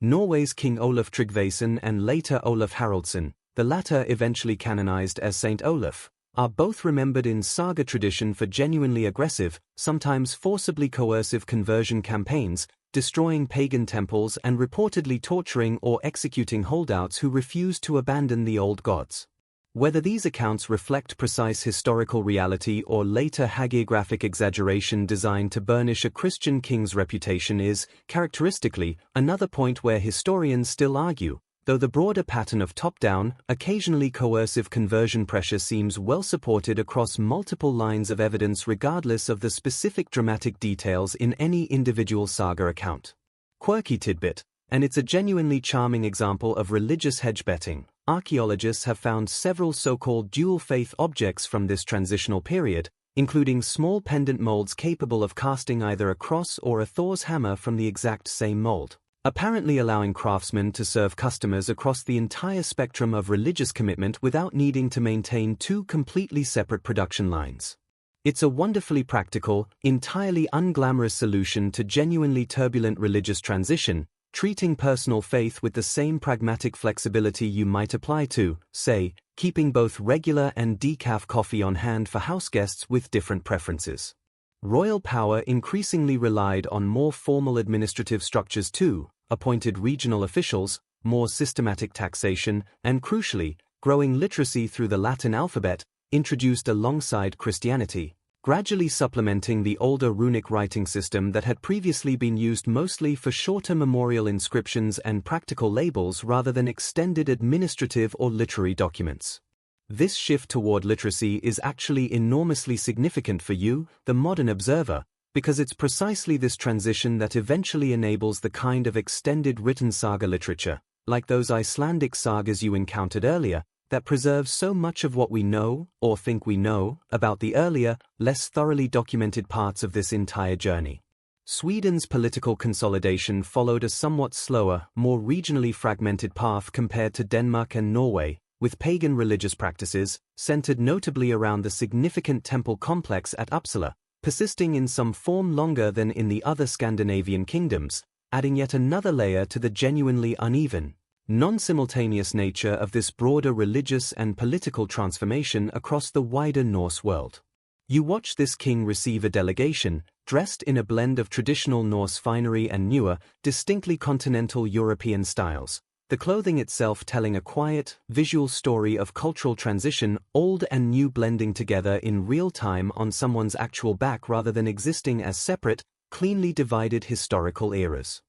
Norway's King Olaf Tryggvason and later Olaf Haraldsson, the latter eventually canonized as Saint Olaf, are both remembered in saga tradition for genuinely aggressive, sometimes forcibly coercive conversion campaigns, destroying pagan temples and reportedly torturing or executing holdouts who refused to abandon the old gods. Whether these accounts reflect precise historical reality or later hagiographic exaggeration designed to burnish a Christian king's reputation is, characteristically, another point where historians still argue, though the broader pattern of top-down, occasionally coercive conversion pressure seems well supported across multiple lines of evidence regardless of the specific dramatic details in any individual saga account. Quirky tidbit, and it's a genuinely charming example of religious hedge betting. Archaeologists have found several so-called dual-faith objects from this transitional period, including small pendant molds capable of casting either a cross or a Thor's hammer from the exact same mold, apparently allowing craftsmen to serve customers across the entire spectrum of religious commitment without needing to maintain two completely separate production lines. It's a wonderfully practical, entirely unglamorous solution to genuinely turbulent religious transition, treating personal faith with the same pragmatic flexibility you might apply to, say, keeping both regular and decaf coffee on hand for houseguests with different preferences. Royal power increasingly relied on more formal administrative structures too, appointed regional officials, more systematic taxation, and crucially, growing literacy through the Latin alphabet, introduced alongside Christianity, gradually supplementing the older runic writing system that had previously been used mostly for shorter memorial inscriptions and practical labels rather than extended administrative or literary documents. This shift toward literacy is actually enormously significant for you, the modern observer, because it's precisely this transition that eventually enables the kind of extended written saga literature, like those Icelandic sagas you encountered earlier, that preserves so much of what we know, or think we know, about the earlier, less thoroughly documented parts of this entire journey. Sweden's political consolidation followed a somewhat slower, more regionally fragmented path compared to Denmark and Norway, with pagan religious practices, centered notably around the significant temple complex at Uppsala, persisting in some form longer than in the other Scandinavian kingdoms, adding yet another layer to the genuinely uneven, non-simultaneous nature of this broader religious and political transformation across the wider Norse world. You watch this king receive a delegation, dressed in a blend of traditional Norse finery and newer, distinctly continental European styles, the clothing itself telling a quiet, visual story of cultural transition, old and new blending together in real time on someone's actual back rather than existing as separate, cleanly divided historical eras.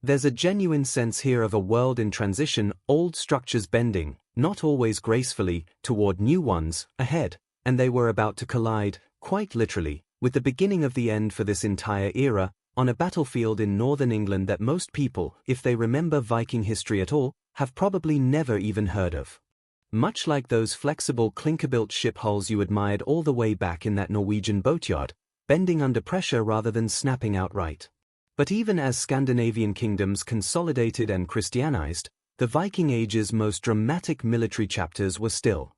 There's a genuine sense here of a world in transition, old structures bending, not always gracefully, toward new ones, ahead, and they were about to collide, quite literally, with the beginning of the end for this entire era, on a battlefield in northern England that most people, if they remember Viking history at all, have probably never even heard of. Much like those flexible clinker-built ship hulls you admired all the way back in that Norwegian boatyard, bending under pressure rather than snapping outright. But even as Scandinavian kingdoms consolidated and Christianized, the Viking Age's most dramatic military chapters were still.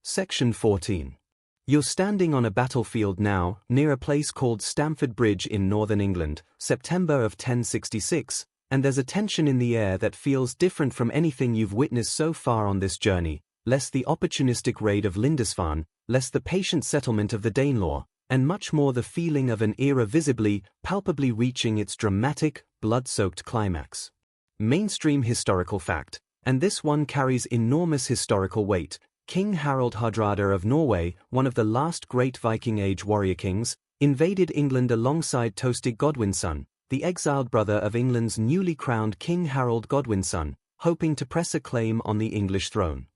Section 14. You're standing on a battlefield now, near a place called Stamford Bridge in northern England, September of 1066, and there's a tension in the air that feels different from anything you've witnessed so far on this journey, less the opportunistic raid of Lindisfarne, less the patient settlement of the Danelaw, and much more the feeling of an era visibly, palpably reaching its dramatic, blood-soaked climax. Mainstream historical fact, and this one carries enormous historical weight. King Harald Hardrada of Norway, one of the last great Viking Age warrior kings, invaded England alongside Tostig Godwinson, the exiled brother of England's newly crowned King Harold Godwinson, hoping to press a claim on the English throne.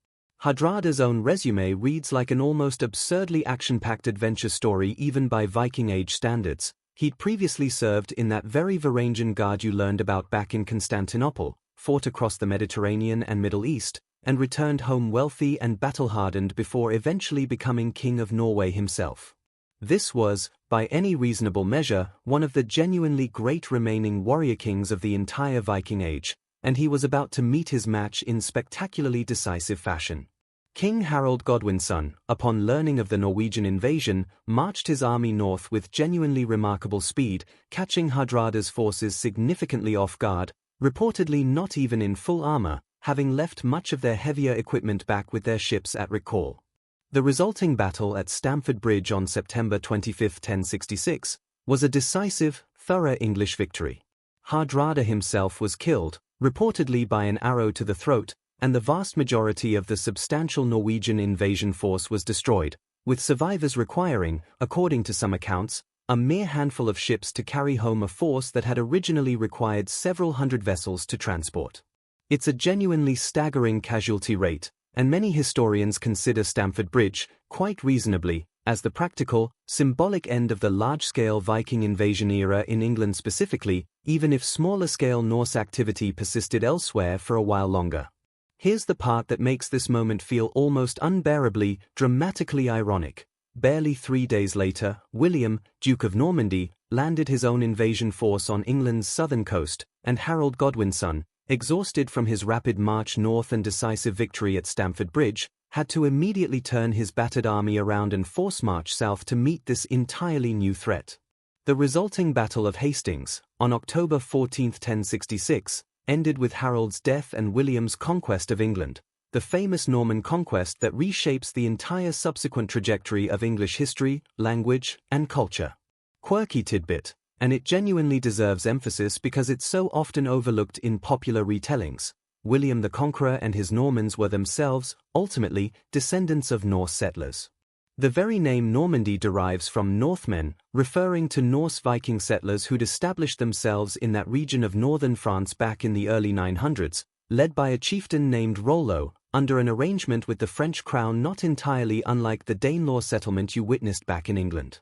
Hardrada's own resume reads like an almost absurdly action-packed adventure story even by Viking Age standards. He'd previously served in that very Varangian Guard you learned about back in Constantinople, fought across the Mediterranean and Middle East, and returned home wealthy and battle-hardened before eventually becoming King of Norway himself. This was, by any reasonable measure, one of the genuinely great remaining warrior kings of the entire Viking Age, and he was about to meet his match in spectacularly decisive fashion. King Harold Godwinson, upon learning of the Norwegian invasion, marched his army north with genuinely remarkable speed, catching Hardrada's forces significantly off guard, reportedly not even in full armor, having left much of their heavier equipment back with their ships at recall. The resulting battle at Stamford Bridge on September 25, 1066, was a decisive, thorough English victory. Hardrada himself was killed, reportedly by an arrow to the throat, and the vast majority of the substantial Norwegian invasion force was destroyed, with survivors requiring, according to some accounts, a mere handful of ships to carry home a force that had originally required several hundred vessels to transport. It's a genuinely staggering casualty rate, and many historians consider Stamford Bridge, quite reasonably, as the practical, symbolic end of the large-scale Viking invasion era in England specifically, even if smaller-scale Norse activity persisted elsewhere for a while longer. Here's the part that makes this moment feel almost unbearably, dramatically ironic. Barely 3 days later, William, Duke of Normandy, landed his own invasion force on England's southern coast, and Harold Godwin's son, exhausted from his rapid march north and decisive victory at Stamford Bridge, had to immediately turn his battered army around and force march south to meet this entirely new threat. The resulting Battle of Hastings, on October 14, 1066, ended with Harold's death and William's conquest of England, the famous Norman conquest that reshapes the entire subsequent trajectory of English history, language, and culture. Quirky tidbit, and it genuinely deserves emphasis because it's so often overlooked in popular retellings. William the Conqueror and his Normans were themselves, ultimately, descendants of Norse settlers. The very name Normandy derives from Northmen, referring to Norse Viking settlers who'd established themselves in that region of northern France back in the early 900s, led by a chieftain named Rollo, under an arrangement with the French crown not entirely unlike the Danelaw settlement you witnessed back in England.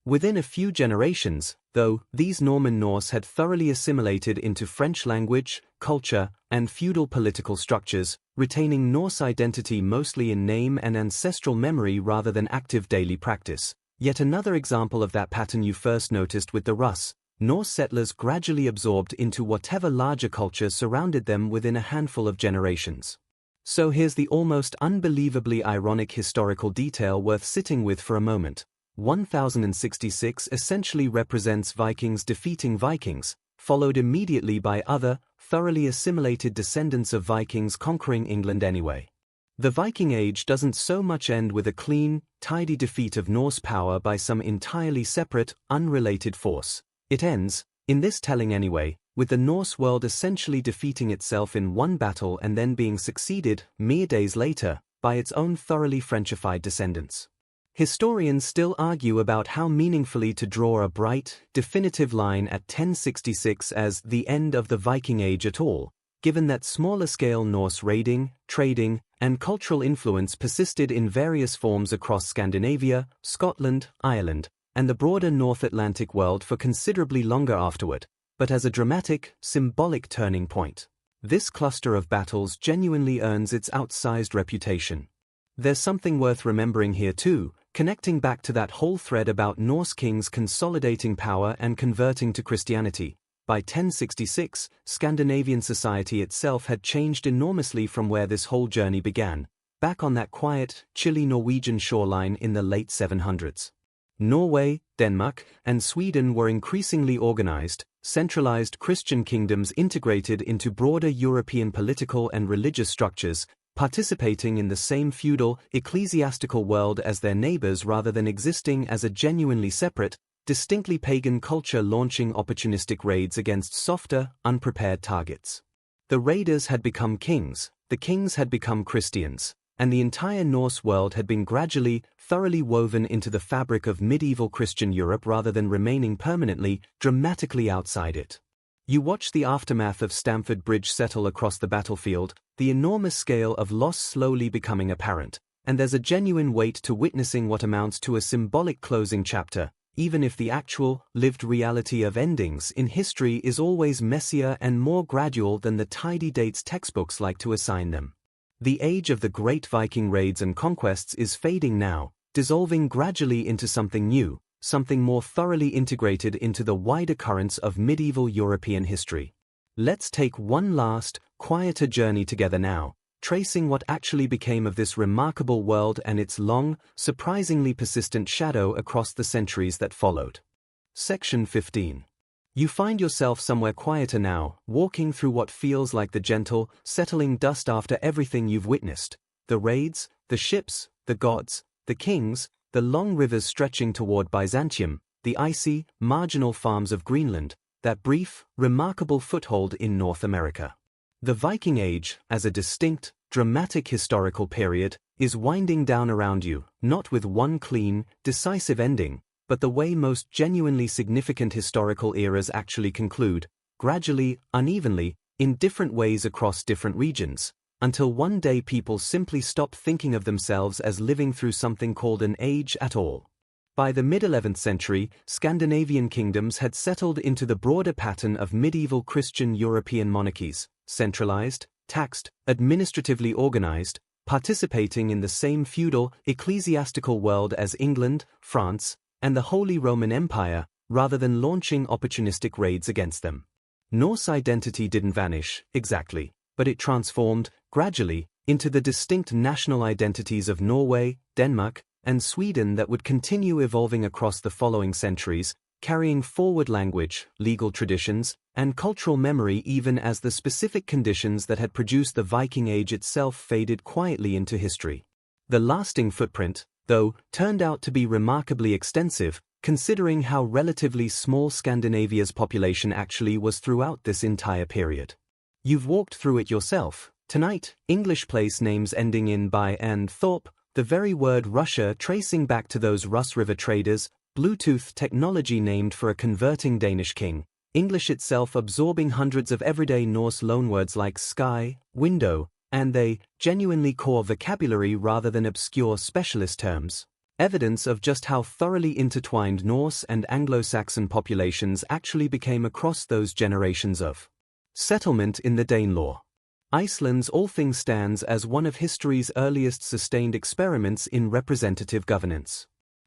Within a few generations, though, these Norman Norse had thoroughly assimilated into French language, culture, and feudal political structures, retaining Norse identity mostly in name and ancestral memory rather than active daily practice. Yet another example of that pattern you first noticed with the Rus. Norse settlers gradually absorbed into whatever larger culture surrounded them within a handful of generations. So here's the almost unbelievably ironic historical detail worth sitting with for a moment. 1066 essentially represents Vikings defeating Vikings, followed immediately by other, thoroughly assimilated descendants of Vikings conquering England anyway. The Viking Age doesn't so much end with a clean, tidy defeat of Norse power by some entirely separate, unrelated force. It ends, in this telling anyway, with the Norse world essentially defeating itself in one battle and then being succeeded, mere days later, by its own thoroughly Frenchified descendants. Historians still argue about how meaningfully to draw a bright, definitive line at 1066 as the end of the Viking Age at all, given that smaller-scale Norse raiding, trading, and cultural influence persisted in various forms across Scandinavia, Scotland, Ireland, and the broader North Atlantic world for considerably longer afterward, but as a dramatic, symbolic turning point. This cluster of battles genuinely earns its outsized reputation. There's something worth remembering here too, connecting back to that whole thread about Norse kings consolidating power and converting to Christianity. By 1066, Scandinavian society itself had changed enormously from where this whole journey began, back on that quiet, chilly Norwegian shoreline in the late 700s. Norway, Denmark, and Sweden were increasingly organized, centralized Christian kingdoms integrated into broader European political and religious structures, participating in the same feudal, ecclesiastical world as their neighbors rather than existing as a genuinely separate, distinctly pagan culture launching opportunistic raids against softer, unprepared targets. The raiders had become kings, the kings had become Christians, and the entire Norse world had been gradually, thoroughly woven into the fabric of medieval Christian Europe rather than remaining permanently, dramatically outside it. You watch the aftermath of Stamford Bridge settle across the battlefield, the enormous scale of loss slowly becoming apparent, and there's a genuine weight to witnessing what amounts to a symbolic closing chapter, even if the actual, lived reality of endings in history is always messier and more gradual than the tidy dates textbooks like to assign them. The age of the great Viking raids and conquests is fading now, dissolving gradually into something new, something more thoroughly integrated into the wider currents of medieval European history. Let's take one last, quieter journey together now, tracing what actually became of this remarkable world and its long, surprisingly persistent shadow across the centuries that followed. Section 15. You find yourself somewhere quieter now, walking through what feels like the gentle, settling dust after everything you've witnessed. The raids, the ships, the gods, the kings, the long rivers stretching toward Byzantium, the icy, marginal farms of Greenland, that brief, remarkable foothold in North America. The Viking Age, as a distinct, dramatic historical period is winding down around you, not with one clean, decisive ending, but the way most genuinely significant historical eras actually conclude, gradually, unevenly, in different ways across different regions, until one day people simply stop thinking of themselves as living through something called an age at all. By the mid-11th century, Scandinavian kingdoms had settled into the broader pattern of medieval Christian European monarchies, centralized, taxed, administratively organized, participating in the same feudal, ecclesiastical world as England, France, and the Holy Roman Empire, rather than launching opportunistic raids against them. Norse identity didn't vanish, exactly, but it transformed, gradually, into the distinct national identities of Norway, Denmark, and Sweden that would continue evolving across the following centuries, carrying forward language, legal traditions, and cultural memory even as the specific conditions that had produced the Viking Age itself faded quietly into history. The lasting footprint, though, turned out to be remarkably extensive, considering how relatively small Scandinavia's population actually was throughout this entire period. You've walked through it yourself. Tonight, English place names ending in by and Thorpe, the very word Russia tracing back to those Rus River traders, Bluetooth technology named for a converting Danish king, English itself absorbing hundreds of everyday Norse loanwords like sky, window, and they, genuinely core vocabulary rather than obscure specialist terms. Evidence of just how thoroughly intertwined Norse and Anglo-Saxon populations actually became across those generations of settlement in the Danelaw. Iceland's all things stands as one of history's earliest sustained experiments in representative governance.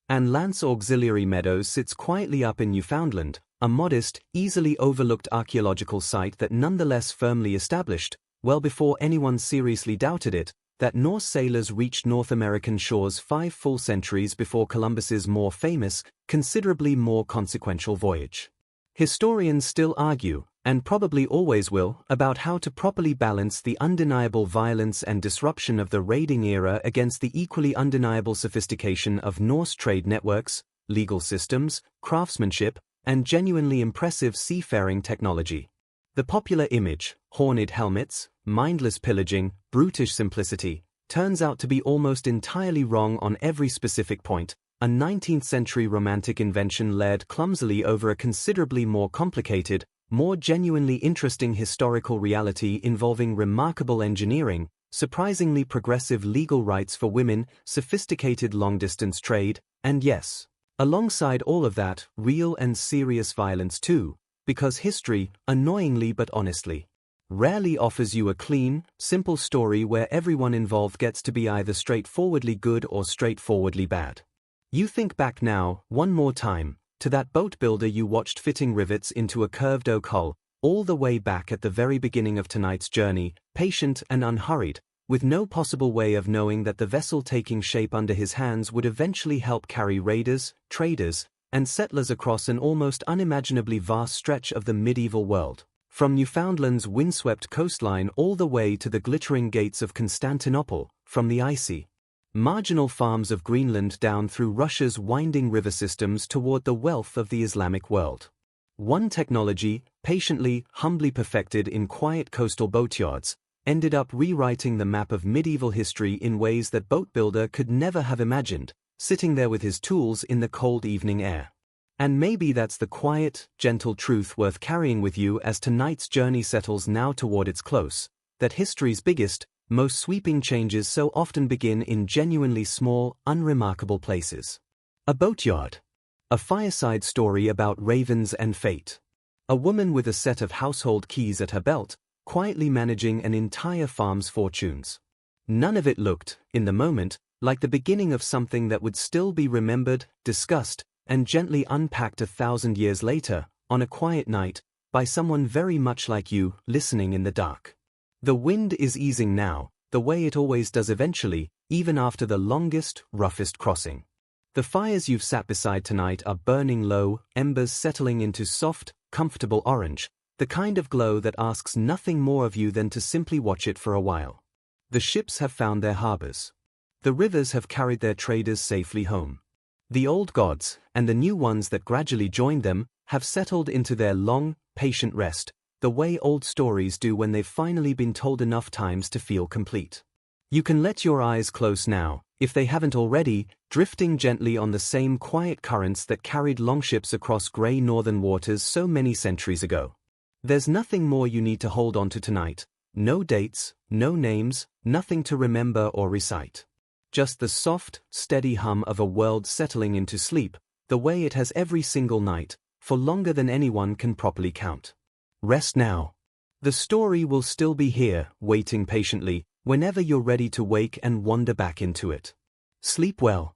And Lance Auxiliary Meadows sits quietly up in Newfoundland, a modest, easily overlooked archaeological site that nonetheless firmly established, well before anyone seriously doubted it, that Norse sailors reached North American shores 5 full centuries before Columbus's more famous, considerably more consequential voyage. Historians still argue, and probably always will, about how to properly balance the undeniable violence and disruption of the raiding era against the equally undeniable sophistication of Norse trade networks, legal systems, craftsmanship, and genuinely impressive seafaring technology. The popular image, horned helmets, mindless pillaging, brutish simplicity, turns out to be almost entirely wrong on every specific point, a 19th-century romantic invention layered clumsily over a considerably more complicated, more genuinely interesting historical reality involving remarkable engineering, surprisingly progressive legal rights for women, sophisticated long-distance trade, and yes, alongside all of that, real and serious violence too, because history, annoyingly but honestly, rarely offers you a clean, simple story where everyone involved gets to be either straightforwardly good or straightforwardly bad. You think back now, one more time, to that boat builder you watched fitting rivets into a curved oak hull, all the way back at the very beginning of tonight's journey, patient and unhurried, with no possible way of knowing that the vessel taking shape under his hands would eventually help carry raiders, traders, and settlers across an almost unimaginably vast stretch of the medieval world, from Newfoundland's windswept coastline all the way to the glittering gates of Constantinople, from the icy, marginal farms of Greenland down through Russia's winding river systems toward the wealth of the Islamic world. One technology, patiently, humbly perfected in quiet coastal boatyards, ended up rewriting the map of medieval history in ways that boat builder could never have imagined, sitting there with his tools in the cold evening air. And maybe that's the quiet, gentle truth worth carrying with you as tonight's journey settles now toward its close, that history's biggest, most sweeping changes so often begin in genuinely small, unremarkable places. A boatyard. A fireside story about ravens and fate. A woman with a set of household keys at her belt, quietly managing an entire farm's fortunes. None of it looked, in the moment, like the beginning of something that would still be remembered, discussed, and gently unpacked 1,000 years later, on a quiet night, by someone very much like you, listening in the dark. The wind is easing now, the way it always does eventually, even after the longest, roughest crossing. The fires you've sat beside tonight are burning low, embers settling into soft, comfortable orange, the kind of glow that asks nothing more of you than to simply watch it for a while. The ships have found their harbors. The rivers have carried their traders safely home. The old gods, and the new ones that gradually joined them, have settled into their long, patient rest, the way old stories do when they've finally been told enough times to feel complete. You can let your eyes close now, if they haven't already, drifting gently on the same quiet currents that carried longships across grey northern waters so many centuries ago. There's nothing more you need to hold on to tonight. No dates, no names, nothing to remember or recite. Just the soft, steady hum of a world settling into sleep, the way it has every single night, for longer than anyone can properly count. Rest now. The story will still be here, waiting patiently, whenever you're ready to wake and wander back into it. Sleep well.